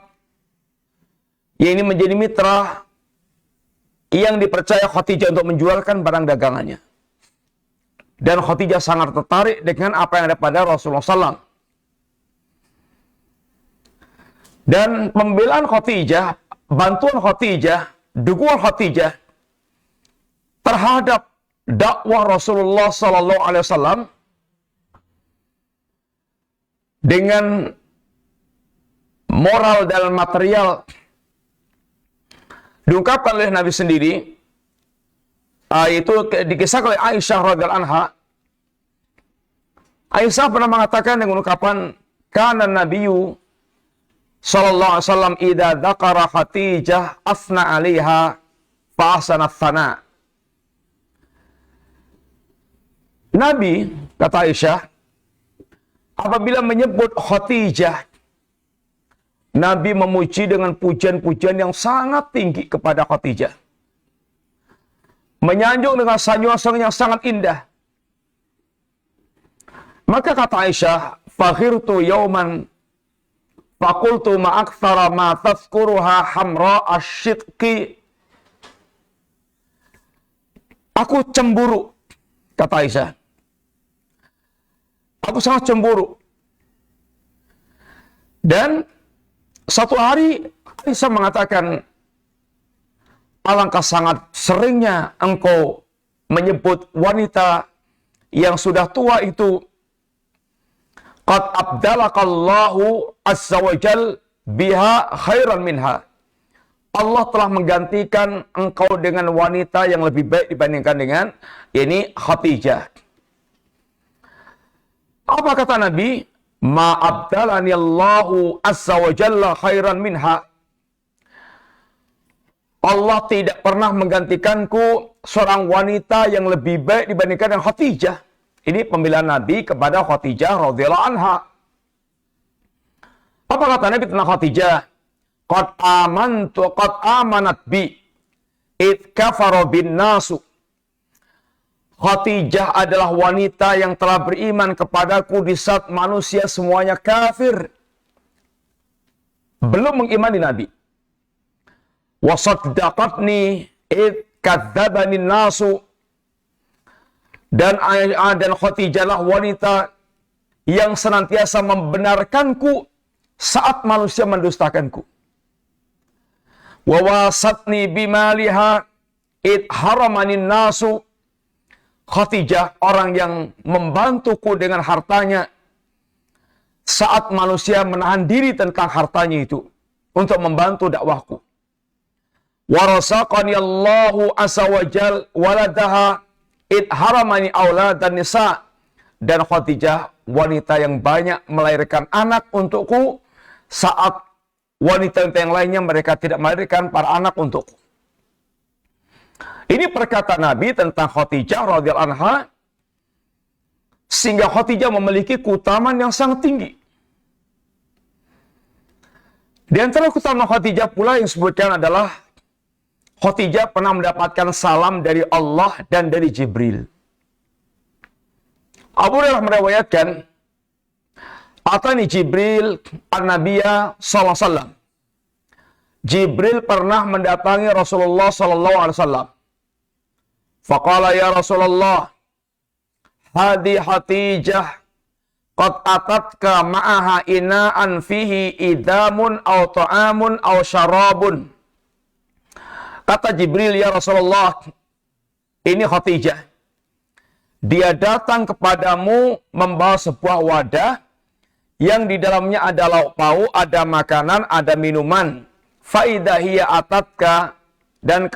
ini menjadi mitra yang dipercaya Khadijah untuk menjualkan barang dagangannya. Dan Khadijah sangat tertarik dengan apa yang ada pada Rasulullah SAW. Dan pembelaan Khadijah, bantuan Khadijah, dukungan Khadijah terhadap dakwah Rasulullah SAW dengan moral dan material diungkapkan oleh Nabi sendiri. Itu dikisahkan oleh Aisyah radhiyallahu anha. Aisyah pernah mengatakan dengan ungkapan, kana Nabiyyu sallallahu alaihi wasallam idza dzakara Khadijah asna 'alaiha fa ahsana tsana. Nabi, kata Aisyah, apabila menyebut Khadijah, Nabi memuji dengan pujian-pujian yang sangat tinggi kepada Khadijah. Menyanjung dengan sanjungan yang sangat indah. Maka kata Aisyah, fakhirtu yauman faqultu ma aktsara ma tazkuruha hamra asyidqi. Aku cemburu, kata Aisyah. Aku sangat cemburu. Dan satu hari Aisyah mengatakan, alangkah sangat seringnya engkau menyebut wanita yang sudah tua itu, qad abdalakallahu azza wa jal biha khairan minha. Allah telah menggantikan engkau dengan wanita yang lebih baik dibandingkan dengan ini Khadijah. Apa kata Nabi? Ma abdalani Allahu azza wa jalla khairan minha. Allah tidak pernah menggantikanku seorang wanita yang lebih baik dibandingkan dengan Khadijah. Ini pembelaan Nabi kepada Khadijah radhiyallahu anha. Apa kata Nabi tentang Khadijah? Qad amanat bi id kafara bin nasu. Khadijah adalah wanita yang telah beriman kepadaku di saat manusia semuanya kafir. Belum mengimani Nabi. Wa saddaqatni id kadzdzabani nasu. Dan Khadijah lah wanita yang senantiasa membenarkanku saat manusia mendustakanku. Wa wasatni bimaliha id haramani nasu. Khadijah orang yang membantuku dengan hartanya saat manusia menahan diri tentang hartanya itu untuk membantu dakwahku. Warasaqani Allahu azza wa jal waladaha id haramani auladan nisa. Dan Khadijah wanita yang banyak melahirkan anak untukku saat wanita yang lainnya mereka tidak melahirkan para anak untukku. Ini perkataan Nabi tentang Khadijah radhiyallahu anha, sehingga Khadijah memiliki keutamaan yang sangat tinggi. Di antara keutamaan Khadijah pula yang disebutkan adalah Khadijah pernah mendapatkan salam dari Allah dan dari Jibril. Abu Hurairah meriwayatkan, Atani Jibril an-Nabiyya sallallahu alaihi wasallam. Jibril pernah mendatangi Rasulullah sallallahu alaihi wasallam. Faqala ya Rasulullah, hadi Hatijah qad atatka ma'aha ina'an fihi idamun aw ta'amun aw syarabun. Kata Jibril, ya Rasulullah, ini Hatijah. Dia datang kepadamu membawa sebuah wadah yang di dalamnya ada lauk pauk, ada makanan, ada minuman. Faidahiyya atatka, dan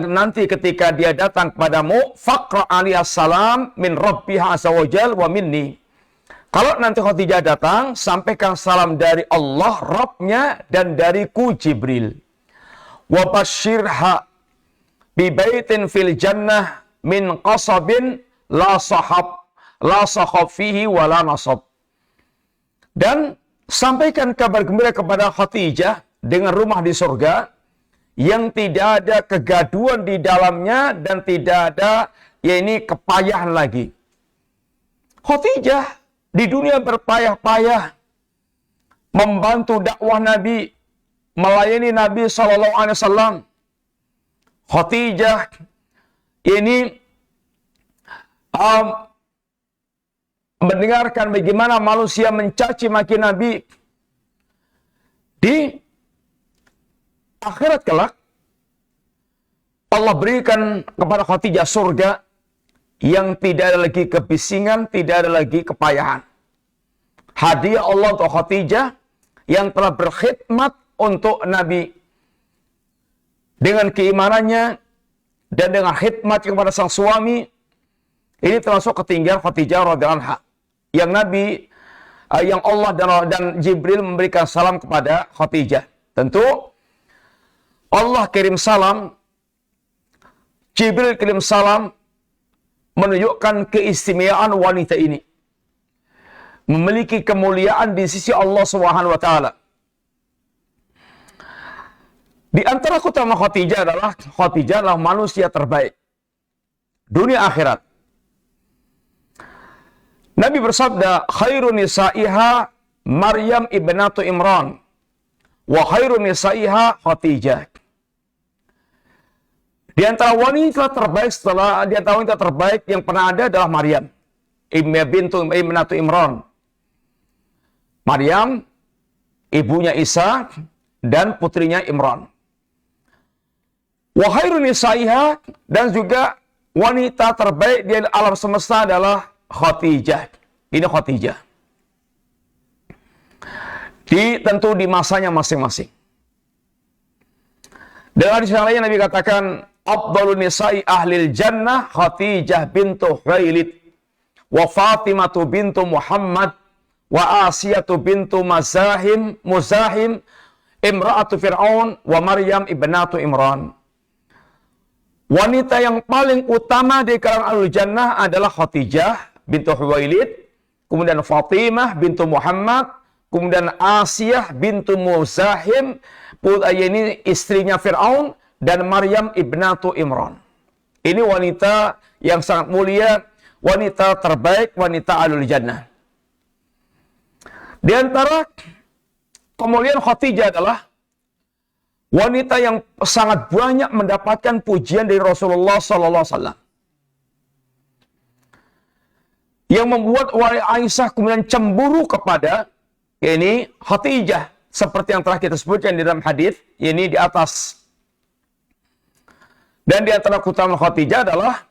nanti ketika dia datang kepadamu, faqra alaihi salam min rabbiha azza wajal wa minni. Kalau nanti Khadijah datang, sampaikan salam dari Allah Rabbnya dan dariku Jibril. Wa basyirha bi baitin fil jannah min qasabin la sahab fihi wa la nasab. Dan sampaikan kabar gembira kepada Khadijah dengan rumah di surga yang tidak ada kegaduhan di dalamnya dan tidak ada kepayahan lagi. Khadijah di dunia berpayah-payah membantu dakwah Nabi, melayani Nabi SAW. Khadijah ini mendengarkan bagaimana manusia mencaci maki Nabi. Di akhirat kelak, Allah berikan kepada Khadijah surga yang tidak ada lagi kebisingan, tidak ada lagi kepayahan. Hadiah Allah untuk Khadijah yang telah berkhidmat untuk Nabi dengan keimanannya dan dengan khidmat kepada sang suami. Ini termasuk ketinggian Khadijah radhiyallahu anha. Yang Nabi, yang Allah dan Jibril memberikan salam kepada Khadijah. Tentu Allah kirim salam, Jibril kirim salam, menunjukkan keistimewaan wanita ini. Memiliki kemuliaan di sisi Allah Subhanahu wa taala. Di antara keutamaan Khadijah adalah manusia terbaik dunia akhirat. Nabi bersabda, khairun nisaiha Maryam ibnatu Imran wa khairun nisaiha Khadijah. Di antara wanita terbaik yang pernah ada adalah Maryam ibnatu Imran. Maryam ibunya Isa dan putrinya Imran. Wa khairun nisaiha, dan juga wanita terbaik di alam semesta adalah Khadijah. Ini Khadijah. Tentu di masanya masing-masing. Dengan hadis yang lain Nabi katakan, afdalun nisa'i ahlil jannah Khadijah bintu Khuwailid wa Fatimatu bintu Muhammad wa Asiyatu bintu Muzahim imra'atu Fir'aun wa Maryam ibnatu Imran. Wanita yang paling utama di kalangan ahlul jannah adalah Khadijah bintu Khuwailid, kemudian Fatimah bintu Muhammad, kemudian Asiyah bintu Muzahim, ini istrinya Fir'aun, dan Maryam ibnatu Imran. Ini wanita yang sangat mulia, wanita terbaik, wanita ahlul jannah. Di antara kemuliaan Khadijah adalah wanita yang sangat banyak mendapatkan pujian dari Rasulullah SAW. Yang membuat Aisyah kemudian cemburu kepada Khadijah, seperti yang telah kita sebutkan di dalam hadis ini di atas. Dan di antara keutamaan Khadijah adalah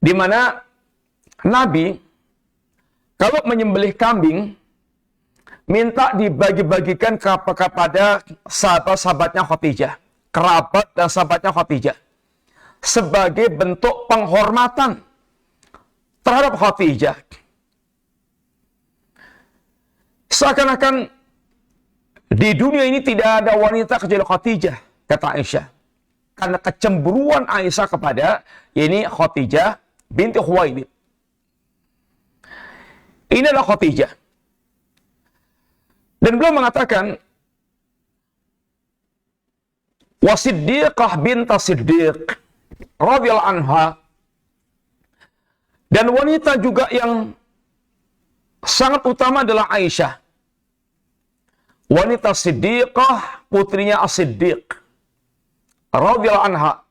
di mana Nabi kalau menyembelih kambing minta dibagi-bagikan kepada sahabat-sahabatnya Khadijah, kerabat dan sahabatnya Khadijah, sebagai bentuk penghormatan terhadap Khadijah. Seakan-akan di dunia ini tidak ada wanita kecuali Khadijah, kata Aisyah. Karena kecemburuan Aisyah kepada Khadijah binti Khuwailid. Ini adalah Khadijah. Dan beliau mengatakan, wa Siddiqah binta Siddiq radhiyallahu anha Dan wanita juga yang sangat utama adalah Aisyah. Wanita Siddiqah, putrinya As-Siddiq radhiyallahu anha.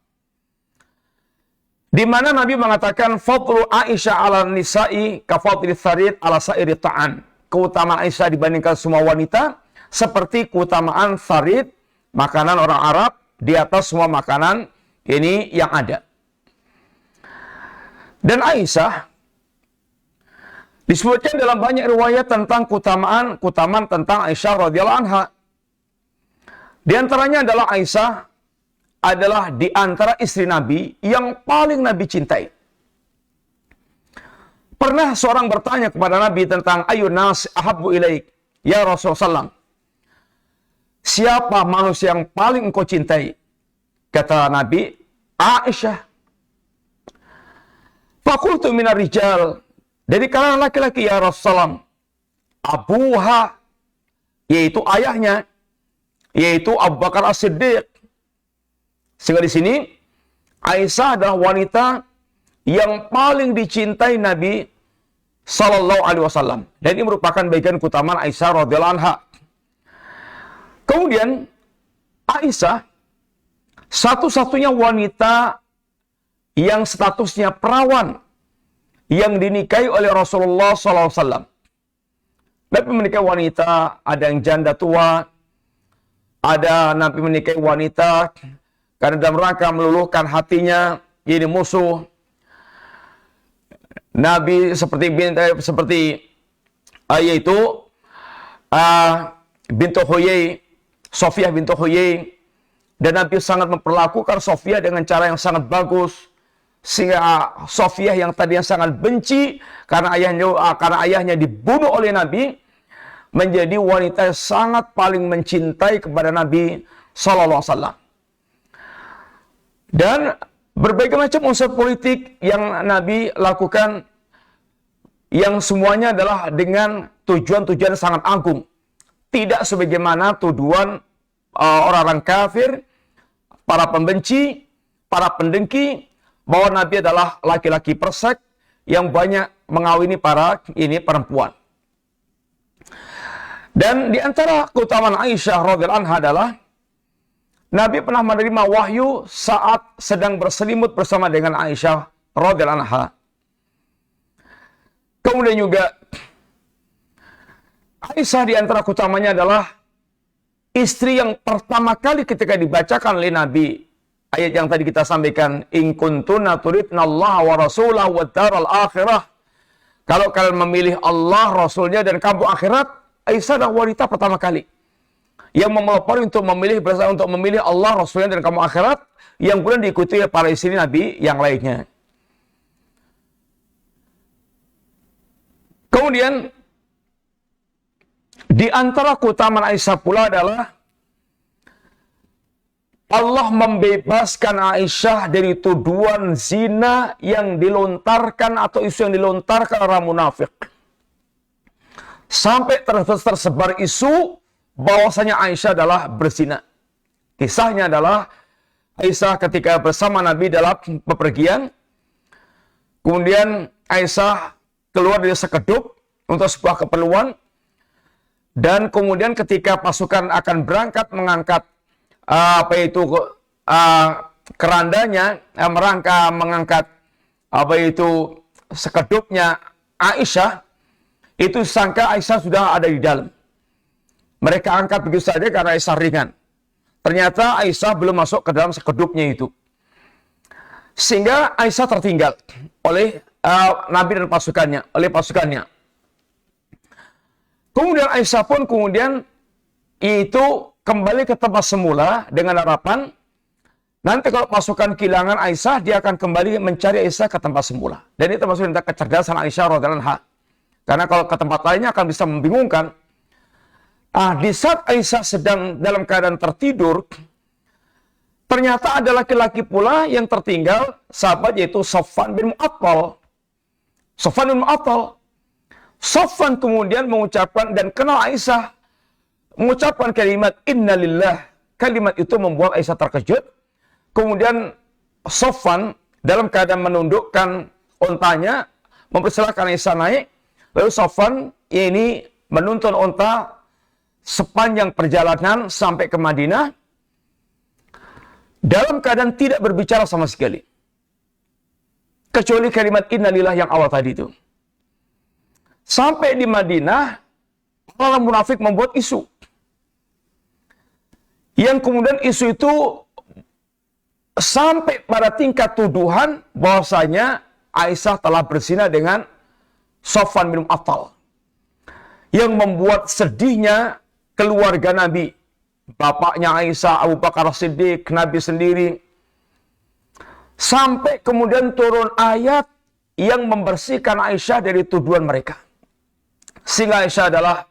Di mana Nabi mengatakan fadlu Aisyah ala nisa'i ka fadli tsarid ala sa'iri ta'an. Keutamaan Aisyah dibandingkan semua wanita seperti keutamaan tsarid, makanan orang Arab, di atas semua makanan ini yang ada. Dan Aisyah disebutkan dalam banyak riwayat tentang keutamaan tentang Aisyah radhiyallahu anha. Di antaranya adalah Aisyah adalah di antara istri Nabi yang paling Nabi cintai. Pernah seorang bertanya kepada Nabi tentang ayun nas ahabbu ilaik, ya Rasulullah SAW. Siapa manusia yang paling engkau cintai? Kata Nabi, Aisyah. Fakultu minar rijal. Dari kalangan laki-laki, ya Rasulullah, abuha, yaitu ayahnya, yaitu Abu Bakar As-Siddiq. Sehingga di sini Aisyah adalah wanita yang paling dicintai Nabi Sallallahu Alaihi Wasallam. Dan ini merupakan bagian keutamaan Aisyah radhiyallahu anha. Kemudian Aisyah satu-satunya wanita yang statusnya perawan yang dinikahi oleh Rasulullah SAW. Nabi menikahi wanita, ada yang janda tua, ada Nabi menikahi wanita karena dalam rangka meluluhkan hatinya ini musuh. Nabi seperti yaitu bintu Huyai, Sofiyah bintu Huyai, dan Nabi sangat memperlakukan Sofiyah dengan cara yang sangat bagus. Sehingga Sofiyah yang tadinya sangat benci karena ayahnya dibunuh oleh Nabi, menjadi wanita yang sangat paling mencintai kepada Nabi Sallallahu Alaihi Wasallam. Dan berbagai macam unsur politik yang Nabi lakukan, yang semuanya adalah dengan tujuan-tujuan sangat agung. Tidak sebagaimana tuduhan orang-orang kafir, para pembenci, para pendengki, bahwa Nabi adalah laki-laki persek yang banyak mengawini perempuan. Dan di antara keutamaan Aisyah radhiyallahu anha adalah Nabi pernah menerima wahyu saat sedang berselimut bersama dengan Aisyah radhiyallahu anha. Kemudian juga Aisyah di antara keutamanya adalah istri yang pertama kali ketika dibacakan oleh Nabi ayat yang tadi kita sampaikan, in kuntunna turidnallaha wa rasulahu wad daral akhirah. Kalau kalian memilih Allah, Rasulnya, dan kampung akhirat, Aisyah adalah wanita pertama kali yang memelopori untuk memilih Allah, Rasulnya, dan kampung akhirat, yang kemudian diikuti oleh para istri Nabi yang lainnya. Kemudian di antara keutamaan Aisyah pula adalah Allah membebaskan Aisyah dari tuduhan zina yang dilontarkan atau isu yang dilontarkan orang munafik. Sampai tersebar isu bahwasanya Aisyah adalah berzina. Kisahnya adalah Aisyah ketika bersama Nabi dalam bepergian, kemudian Aisyah keluar dari sekedup untuk sebuah keperluan, dan kemudian ketika pasukan akan berangkat mengangkat kerandanya, merangka mengangkat sekedupnya Aisyah, itu sangka Aisyah sudah ada di dalam. Mereka angkat begitu saja karena Aisyah ringan. Ternyata Aisyah belum masuk ke dalam sekedupnya itu, sehingga Aisyah tertinggal oleh Nabi dan pasukannya. Kemudian Aisyah pun itu kembali ke tempat semula dengan harapan nanti kalau pasukan kehilangan Aisyah, dia akan kembali mencari Aisyah ke tempat semula. Dan itu termasuk tentang kecerdasan Aisyah radhiyallahu anha. Karena kalau ke tempat lainnya akan bisa membingungkan. Di saat Aisyah sedang dalam keadaan tertidur, ternyata ada laki-laki pula yang tertinggal, sahabat, yaitu Safwan bin Mu'attal. Safwan kemudian mengucapkan dan kenal Aisyah, mengucapkan kalimat innalillah. Kalimat itu membuat Aisyah terkejut. Kemudian Safwan dalam keadaan menundukkan untanya, mempersilahkan Aisyah naik. Lalu Safwan ini menuntun unta sepanjang perjalanan sampai ke Madinah dalam keadaan tidak berbicara sama sekali. Kecuali kalimat innalillah yang awal tadi itu. Sampai di Madinah, orang munafik membuat isu. Yang kemudian isu itu sampai pada tingkat tuduhan bahwasanya Aisyah telah berzina dengan Safwan bin Mu'attal. Yang membuat sedihnya keluarga Nabi. Bapaknya Aisyah, Abu Bakar Siddiq, Nabi sendiri. Sampai kemudian turun ayat yang membersihkan Aisyah dari tuduhan mereka. Sehingga Aisyah adalah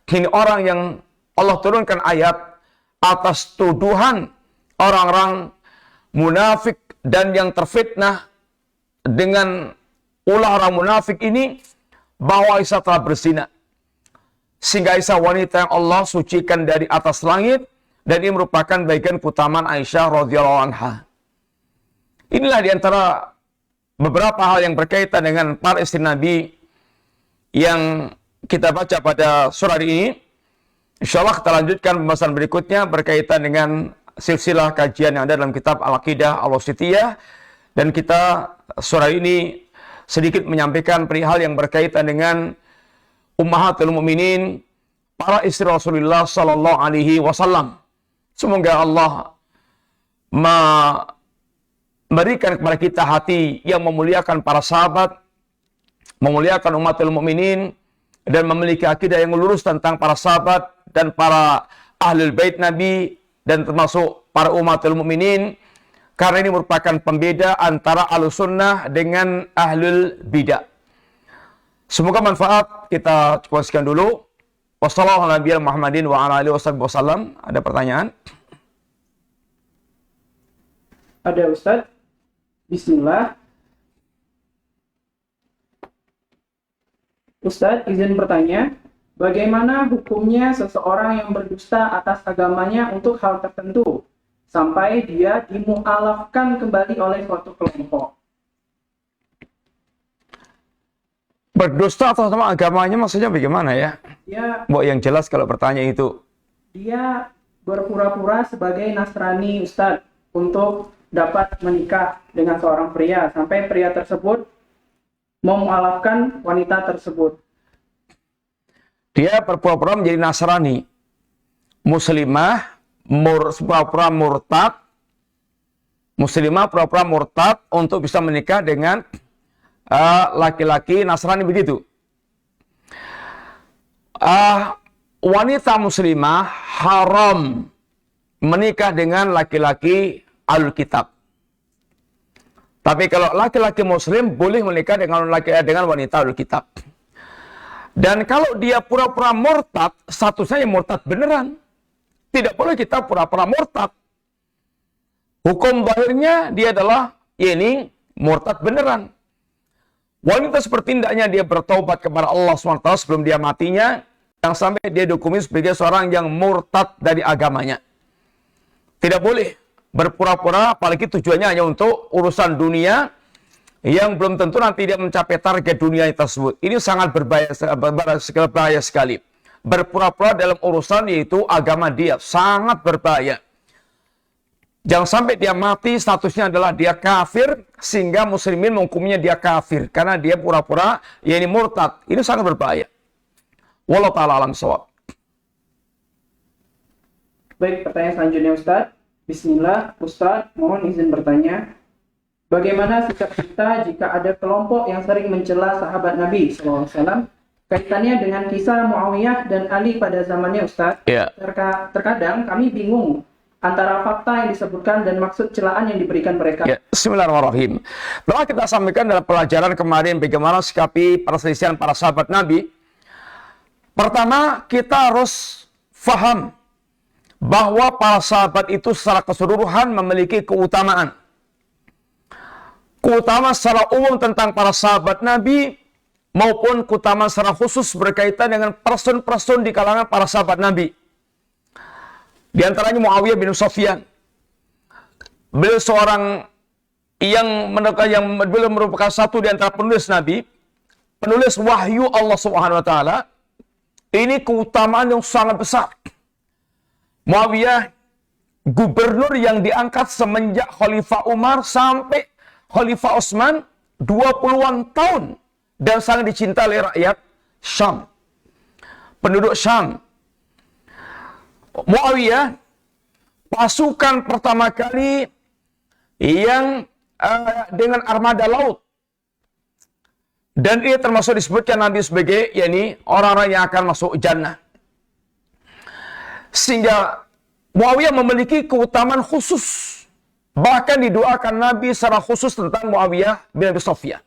ini orang yang Allah turunkan ayat atas tuduhan orang-orang munafik dan yang terfitnah dengan ulah orang munafik ini bahwa Aisyah telah berzina. Sehingga Aisyah wanita yang Allah sucikan dari atas langit dan ini merupakan bagian keutamaan Aisyah radhiyallahu anha. Inilah diantara beberapa hal yang berkaitan dengan para istri Nabi yang kita baca pada surat ini. Insyaallah kita lanjutkan pembahasan berikutnya berkaitan dengan silsilah kajian yang ada dalam kitab Al-Aqidah Al-Wasithiyah. Dan kita surat ini sedikit menyampaikan perihal yang berkaitan dengan Ummahatul Mukminin, para istri Rasulullah sallallahu alaihi wasallam. Semoga Allah memberikan kepada kita hati yang memuliakan para sahabat, memuliakan umatul mukminin, dan memiliki akidah yang lurus tentang para sahabat dan para ahlul bait Nabi, dan termasuk para umatul mukminin, karena ini merupakan pembeda antara ahlus sunnah dengan ahlul bidah. Semoga manfaat. Kita cukup sekian dulu. Wassalamualaikum warahmatullahi wabarakatuh. Ada pertanyaan? Ada Ustaz. Bismillah. Ustaz, izin bertanya, bagaimana hukumnya seseorang yang berdusta atas agamanya untuk hal tertentu, sampai dia dimu'alafkan kembali oleh suatu kelompok? Berdusta atas nama agamanya maksudnya bagaimana ya? Dia Yang jelas kalau bertanya itu. Dia berpura-pura sebagai Nasrani, Ustaz, untuk dapat menikah dengan seorang pria, sampai pria tersebut memualafkan wanita tersebut. Dia berpura-pura menjadi Nasrani, muslimah, pura-pura murtad, muslimah pura-pura murtad untuk bisa menikah dengan laki-laki Nasrani begitu. Wanita muslimah haram menikah dengan laki-laki Ahlul Kitab. Tapi kalau laki-laki muslim boleh menikah dengan wanita Ahlul Kitab. Dan kalau dia pura-pura murtad, statusnya murtad beneran. Tidak boleh kita pura-pura murtad. Hukum zahirnya dia adalah ini murtad beneran. Wanita seperti hendaknya dia bertaubat kepada Allah SWT sebelum dia matinya, yang sampai dia dihukumi sebagai seorang yang murtad dari agamanya. Tidak boleh berpura-pura, apalagi tujuannya hanya untuk urusan dunia yang belum tentu nanti dia mencapai target dunia tersebut. Ini sangat berbahaya sekali. Berpura-pura dalam urusan yaitu agama dia, sangat berbahaya. Jangan sampai dia mati statusnya adalah dia kafir sehingga muslimin menghukumnya dia kafir karena dia pura-pura yakni murtad. Ini sangat berbahaya. Wallahu ta'ala alam shawab. Baik, pertanyaan selanjutnya Ustaz. Bismillah, Ustaz, mohon izin bertanya. Bagaimana sikap kita jika ada kelompok yang sering mencela sahabat Nabi SAW? Kaitannya dengan kisah Muawiyah dan Ali pada zamannya Ustaz. Yeah. Terkadang kami bingung antara fakta yang disebutkan dan maksud celaan yang diberikan mereka. Ya, bismillahirrahmanirrahim. Telah kita sampaikan dalam pelajaran kemarin bagaimana sikapi perselisihan para sahabat Nabi. Pertama, kita harus faham bahwa para sahabat itu secara keseluruhan memiliki keutamaan. Keutamaan secara umum tentang para sahabat Nabi maupun keutamaan secara khusus berkaitan dengan person-person di kalangan para sahabat Nabi. Di antaranya Muawiyah bin Sufyan. Beliau seorang yang beliau merupakan satu di antara penulis Nabi. penulis wahyu Allah Subhanahu wa taala, ini keutamaan yang sangat besar. Muawiyah gubernur yang diangkat semenjak Khalifah Umar sampai Khalifah Utsman 20-an tahun dan sangat dicintai oleh rakyat Syam. Penduduk Syam. Muawiyah pasukan pertama kali yang dengan armada laut. Dan ini termasuk disebutkan Nabi sebagai yakni orang-orang yang akan masuk jannah. Sehingga Muawiyah memiliki keutamaan khusus. Bahkan didoakan Nabi secara khusus tentang Muawiyah bin Abi Sufyan.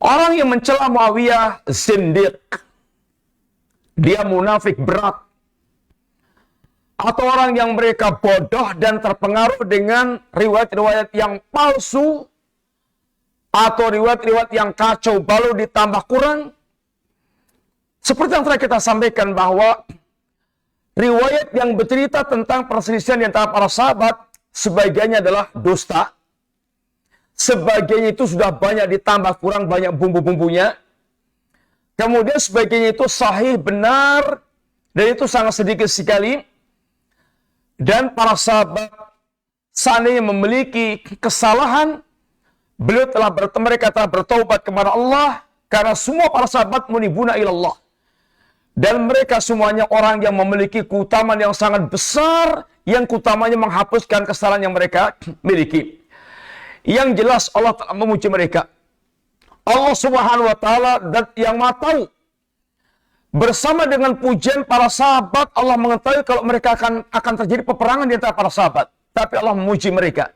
Orang yang mencela Muawiyah zindiq. Dia munafik berat. Atau orang yang mereka bodoh dan terpengaruh dengan riwayat-riwayat yang palsu atau riwayat-riwayat yang kacau balau ditambah kurang. Seperti yang telah kita sampaikan bahwa riwayat yang bercerita tentang perselisihan di antara para sahabat sebagiannya adalah dusta. Sebagiannya itu sudah banyak ditambah kurang, banyak bumbu-bumbunya. Kemudian sebagiannya itu sahih, benar, dan itu sangat sedikit sekali. Dan para sahabat seandainya memiliki kesalahan, mereka telah bertaubat kepada Allah, karena semua para sahabat munibuna ilallah. Dan mereka semuanya orang yang memiliki keutamaan yang sangat besar, yang keutamanya menghapuskan kesalahan yang mereka miliki. Yang jelas Allah telah memuji mereka. Allah Subhanahu wa taala dan yang Maha tahu. Bersama dengan pujian para sahabat, Allah mengetahui kalau mereka akan terjadi peperangan di antara para sahabat. Tapi Allah memuji mereka.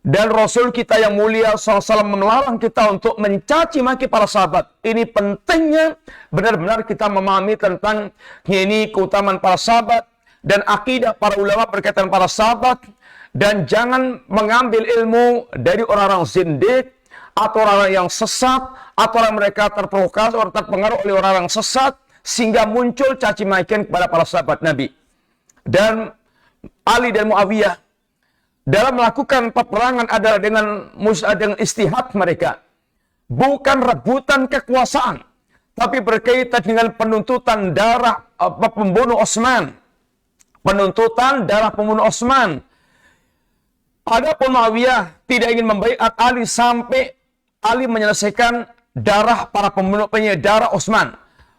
Dan Rasul kita yang mulia SAW melarang kita untuk mencaci maki para sahabat. Ini pentingnya benar-benar kita memahami tentang ini keutamaan para sahabat dan akidah para ulama berkaitan para sahabat. Dan jangan mengambil ilmu dari orang-orang zindiq atau orang-orang yang sesat atau orang mereka terprovokasi atau terpengaruh oleh orang-orang sesat sehingga muncul caci makian kepada para sahabat Nabi. Dan Ali dan Muawiyah dalam melakukan peperangan adalah dengan istihad mereka. Bukan rebutan kekuasaan, tapi berkaitan dengan penuntutan darah pembunuh Utsman. Penuntutan darah pembunuh Utsman. Adapun Muawiyah tidak ingin membaiat Ali sampai Ali menyelesaikan darah para pembunuh darah Utsman.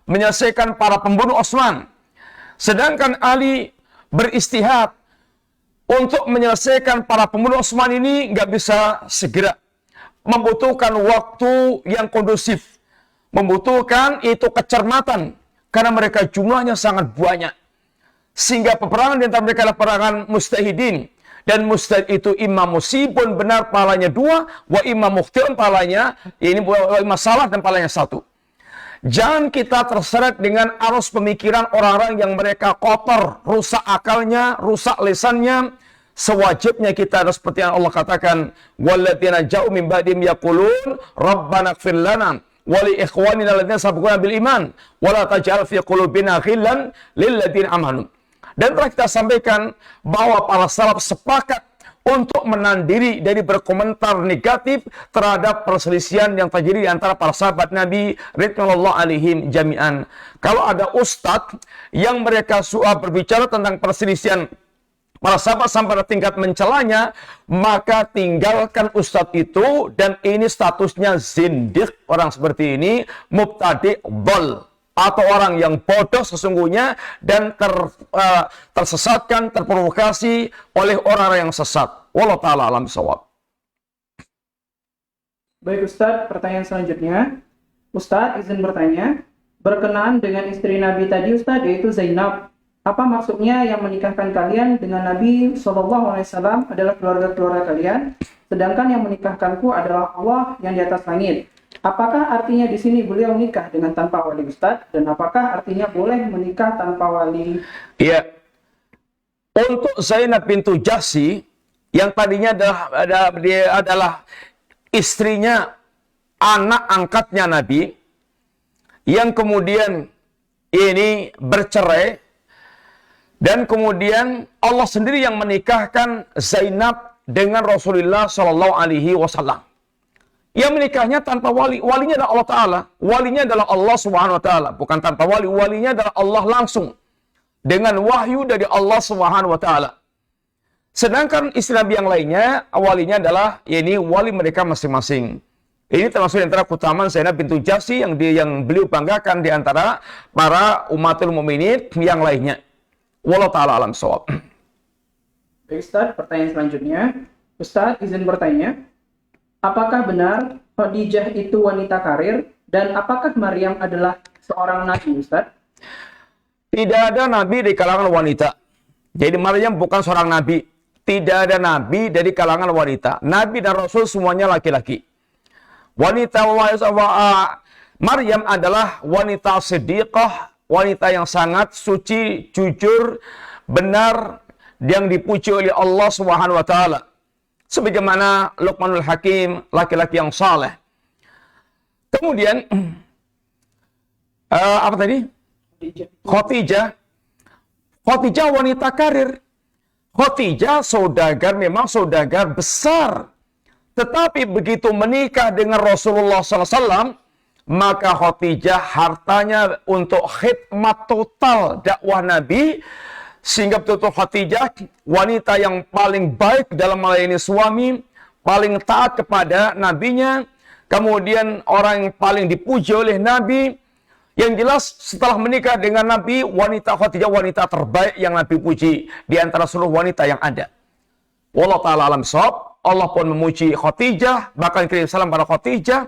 Menyelesaikan para pembunuh Utsman. Sedangkan Ali beristihad untuk menyelesaikan para pembunuh Utsman ini nggak bisa segera. Membutuhkan waktu yang kondusif. Membutuhkan itu kecermatan. Karena mereka jumlahnya sangat banyak. Sehingga peperangan di antara mereka adalah peperangan mustahidin. Dan mustahid itu imam musibun benar pahalanya 2. Wa imam mukhtirun pahalanya. Ini masalah dan pahalanya 1. Jangan kita terseret dengan arus pemikiran orang-orang yang mereka kotor, rusak akalnya, rusak lisannya. Sewajibnya kita ada seperti yang Allah katakan, walladzina ja'u min ba'dihim yaqulun rabbana ighfir lana wa li ikhwanina alladzina sabaquna bil iman wa la taj'al fi qulubina ghillan lil ladzina amanu. Dan telah kita sampaikan bahwa para salaf sepakat untuk menandiri dari berkomentar negatif terhadap perselisihan yang terjadi di antara para sahabat Nabi radhiyallahu alaihim jami'an. Kalau ada ustadz yang mereka berbicara tentang perselisihan para sahabat sampai tingkat mencelanya, maka tinggalkan ustadz itu, dan ini statusnya zindiq. Orang seperti ini mubtadi' dhal, atau orang yang bodoh sesungguhnya dan tersesatkan, terprovokasi oleh orang-orang yang sesat. Wallahu ta'ala alam bisawab. Baik Ustadz, pertanyaan selanjutnya. Ustadz izin bertanya, berkenaan dengan istri Nabi tadi Ustadz, yaitu Zainab. Apa maksudnya yang menikahkan kalian dengan Nabi SAW adalah keluarga-keluarga kalian, sedangkan yang menikahkanku adalah Allah yang di atas langit. Apakah artinya di sini beliau menikah dengan tanpa wali Ustadz, dan apakah artinya boleh menikah tanpa wali? Iya. Untuk Zainab bintu Jahsy yang tadinya adalah istrinya, anak angkatnya Nabi, yang kemudian ini bercerai, dan kemudian Allah sendiri yang menikahkan Zainab dengan Rasulullah SAW. Yang menikahnya tanpa wali. Walinya adalah Allah Ta'ala. Walinya adalah Allah Subhanahu Wa Ta'ala. Bukan tanpa wali. Walinya adalah Allah langsung. Dengan wahyu dari Allah Subhanahu Wa Ta'ala. Sedangkan istri Nabi yang lainnya, walinya adalah ini wali mereka masing-masing. Ini termasuk di antara keutamaan Zainab bintu Jahsy yang beliau banggakan di antara para umatul mukminin yang lainnya. Wallahu ta'ala alam shawab. Baik Ustaz, pertanyaan selanjutnya. Ustaz, izin bertanya. Apakah benar Khadijah itu wanita karir? Dan apakah Maryam adalah seorang nabi, Ustaz? Tidak ada nabi di kalangan wanita. Jadi Maryam bukan seorang nabi. Tidak ada nabi dari kalangan wanita. Nabi dan Rasul semuanya laki-laki. Maryam adalah wanita siddiqah, wanita yang sangat suci, jujur, benar, yang dipuji oleh Allah Subhanahu wa taala. Sebagaimana Luqmanul Hakim, laki-laki yang saleh. Kemudian apa tadi? Khadijah wanita karir. Khadijah saudagar, memang saudagar besar. Tetapi begitu menikah dengan Rasulullah SAW, maka Khadijah hartanya untuk khidmat total dakwah Nabi. Sehingga betul-betul Khadijah wanita yang paling baik dalam melayani suami, paling taat kepada nabinya, kemudian orang yang paling dipuji oleh Nabi. Yang jelas setelah menikah dengan Nabi, wanita Khadijah wanita terbaik yang Nabi puji di antara seluruh wanita yang ada. Wallahu ta'ala alam shawab. Allah pun memuji Khadijah, bahkan kirim salam pada Khadijah.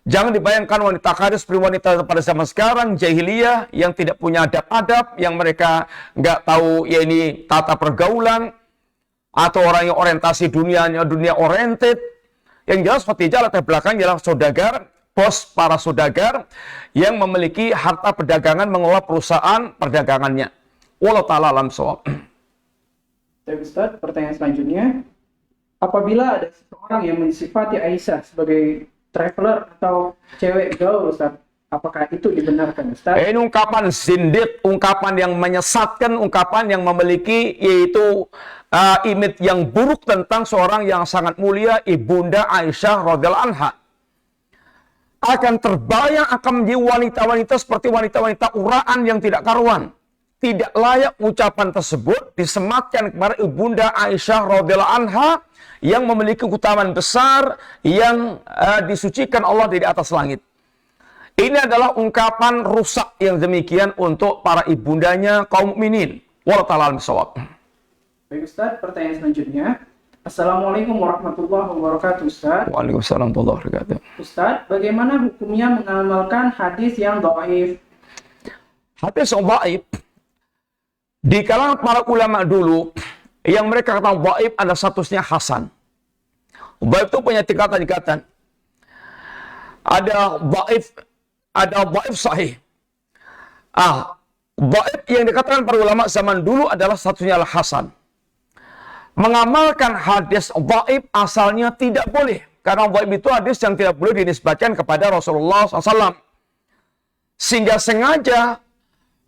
Jangan dibayangkan wanita karir seperti wanita pada zaman sekarang, jahiliyah, yang tidak punya adab-adab, yang mereka nggak tahu ya ini tata pergaulan, atau orang yang orientasi dunianya dunia oriented. Yang jelas Khadijah latar belakang ialah saudagar, bos para saudagar yang memiliki harta perdagangan, mengelola perusahaan perdagangannya. Wallahu ta'ala alam shawab. Ustaz, pertanyaan selanjutnya. Apabila ada seseorang yang mensifati Aisyah sebagai traveler atau cewek gaul, Ustaz, apakah itu dibenarkan, Ustaz? Ini ungkapan zindiq, ungkapan yang menyesatkan, ungkapan yang memiliki yaitu image yang buruk tentang seorang yang sangat mulia, Ibunda Aisyah radhiyallahu anha. Akan terbayang akan menjadi wanita-wanita seperti wanita-wanita uraan yang tidak karuan. Tidak layak ucapan tersebut disematkan kepada Ibunda Aisyah radhiyallahu anha yang memiliki keutamaan besar yang disucikan Allah dari atas langit. Ini adalah ungkapan rusak yang demikian untuk para ibundanya kaum mukminin. Wallahu ta'ala bishawab. Baik Ustaz, pertanyaan selanjutnya. Assalamualaikum warahmatullahi wabarakatuh, Ustaz. Waalaikumsalam warahmatullahi wabarakatuh. Ustaz, bagaimana hukumnya mengamalkan hadis yang dhaif? Hadis yang dhaif di kalangan para ulama dulu, yang mereka katakan dhaif ada statusnya hasan. Dhaif itu punya tingkatan-tingkatan. Ada dhaif sahih. Dhaif yang dikatakan para ulama zaman dulu adalah statusnya hasan. Mengamalkan hadis dhaif asalnya tidak boleh. Karena dhaif itu hadis yang tidak boleh dinisbatkan kepada Rasulullah SAW. Sehingga sengaja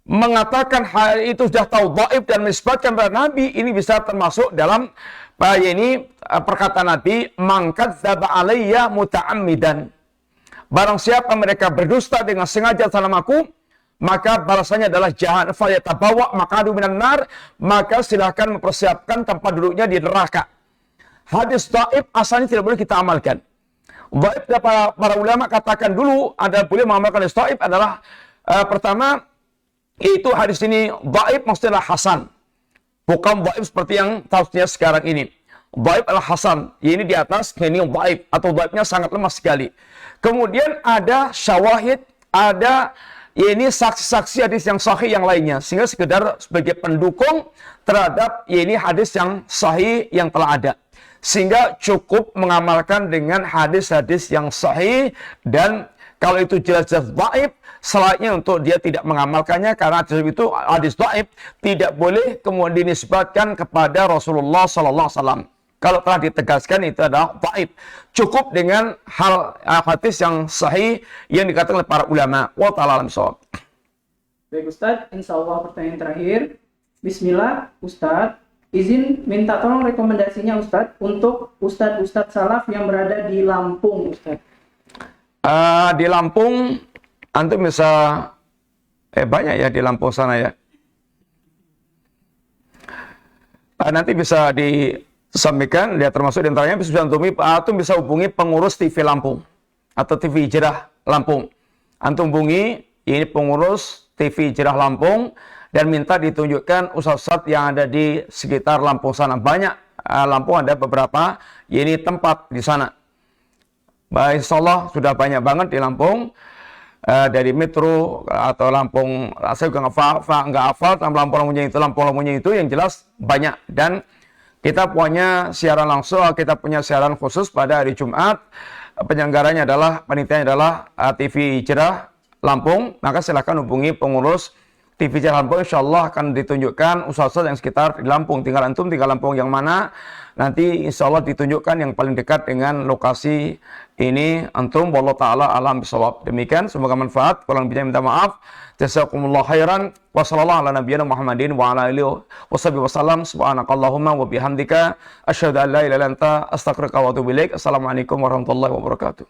mengatakan hal itu sudah tahu dhaif dan menisbatkan kepada Nabi, ini bisa termasuk dalam perkataan Nabi, man kadzdzaba alayya muta'ammidan. Barang siapa mereka berdusta dengan sengaja dalam aku, maka balasannya adalah jahannam, fayatabawa maq'adahu minan nar, maka silahkan mempersiapkan tempat duduknya di neraka. Hadis dhaif asalnya tidak boleh kita amalkan. Dhaif, para ulama katakan dulu ada boleh mengamalkan hadis dhaif adalah pertama, yaitu hadis ini dhaif maksudnya hasan. Bukan dhaif seperti yang tausnya sekarang ini. Dhaif adalah hasan. Ini di atas, ini dhaif atau dhaifnya sangat lemah sekali. Kemudian ada syawahid, ada ini saksi-saksi hadis yang sahih yang lainnya. Sehingga sekedar sebagai pendukung terhadap ini hadis yang sahih yang telah ada. Sehingga cukup mengamalkan dengan hadis-hadis yang sahih, dan kalau itu jelas-jelas dhaif, selayaknya untuk dia tidak mengamalkannya, karena itu hadis dhaif tidak boleh kemudian dinisbatkan kepada Rasulullah SAW. Kalau telah ditegaskan itu adalah dhaif. Cukup dengan hal hadis yang sahih yang dikatakan oleh para ulama. Wallahu ta'ala alam shawab. Baik Ustaz, insya Allah pertanyaan terakhir. Bismillah, Ustaz. Izin minta tolong rekomendasinya Ustadz untuk Ustadz salaf yang berada di Lampung, Ustadz. Di Lampung, antum bisa banyak ya di Lampung sana ya. Nanti bisa disampaikan, ya termasuk diantaranya antum bisa hubungi pengurus TV Lampung atau TV Hijrah Lampung. Antum hubungi ini pengurus TV Hijrah Lampung dan minta ditunjukkan ustadz yang ada di sekitar Lampung sana. Banyak, Lampung ada beberapa ini tempat di sana. Baik, insyaallah sudah banyak banget di Lampung. Dari Metro atau Lampung, saya juga nggak hafal Lampung-Lampungnya itu yang jelas banyak. Dan kita punya siaran langsung, kita punya siaran khusus pada hari Jumat. Penyelenggaranya adalah, panitianya adalah TV Hijrah Lampung. Maka silakan hubungi pengurus TV Hijrah Lampung, insya Allah akan ditunjukkan ustadz yang sekitar di Lampung. Tinggal antum tinggal Lampung yang mana, nanti insya Allah ditunjukkan yang paling dekat dengan lokasi ini antum. Wallahu ta'ala alam bisawab. Demikian, semoga manfaat. Kurang lebihnya minta maaf. Jazakumullah khairan. Wa sallallahu ala nabiyyina Muhammadin wa ala alihi washabihi wasallam. Subhanakallahumma wa bihamdika asyhadu an la ilaha illa anta astaghfiruka wa atubu ilaik. Assalamualaikum warahmatullahi wabarakatuh.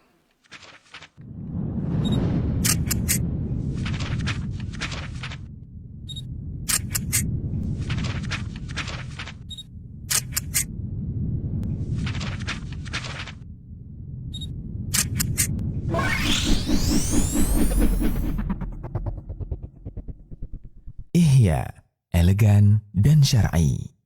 Ihya, elegan dan syar'i.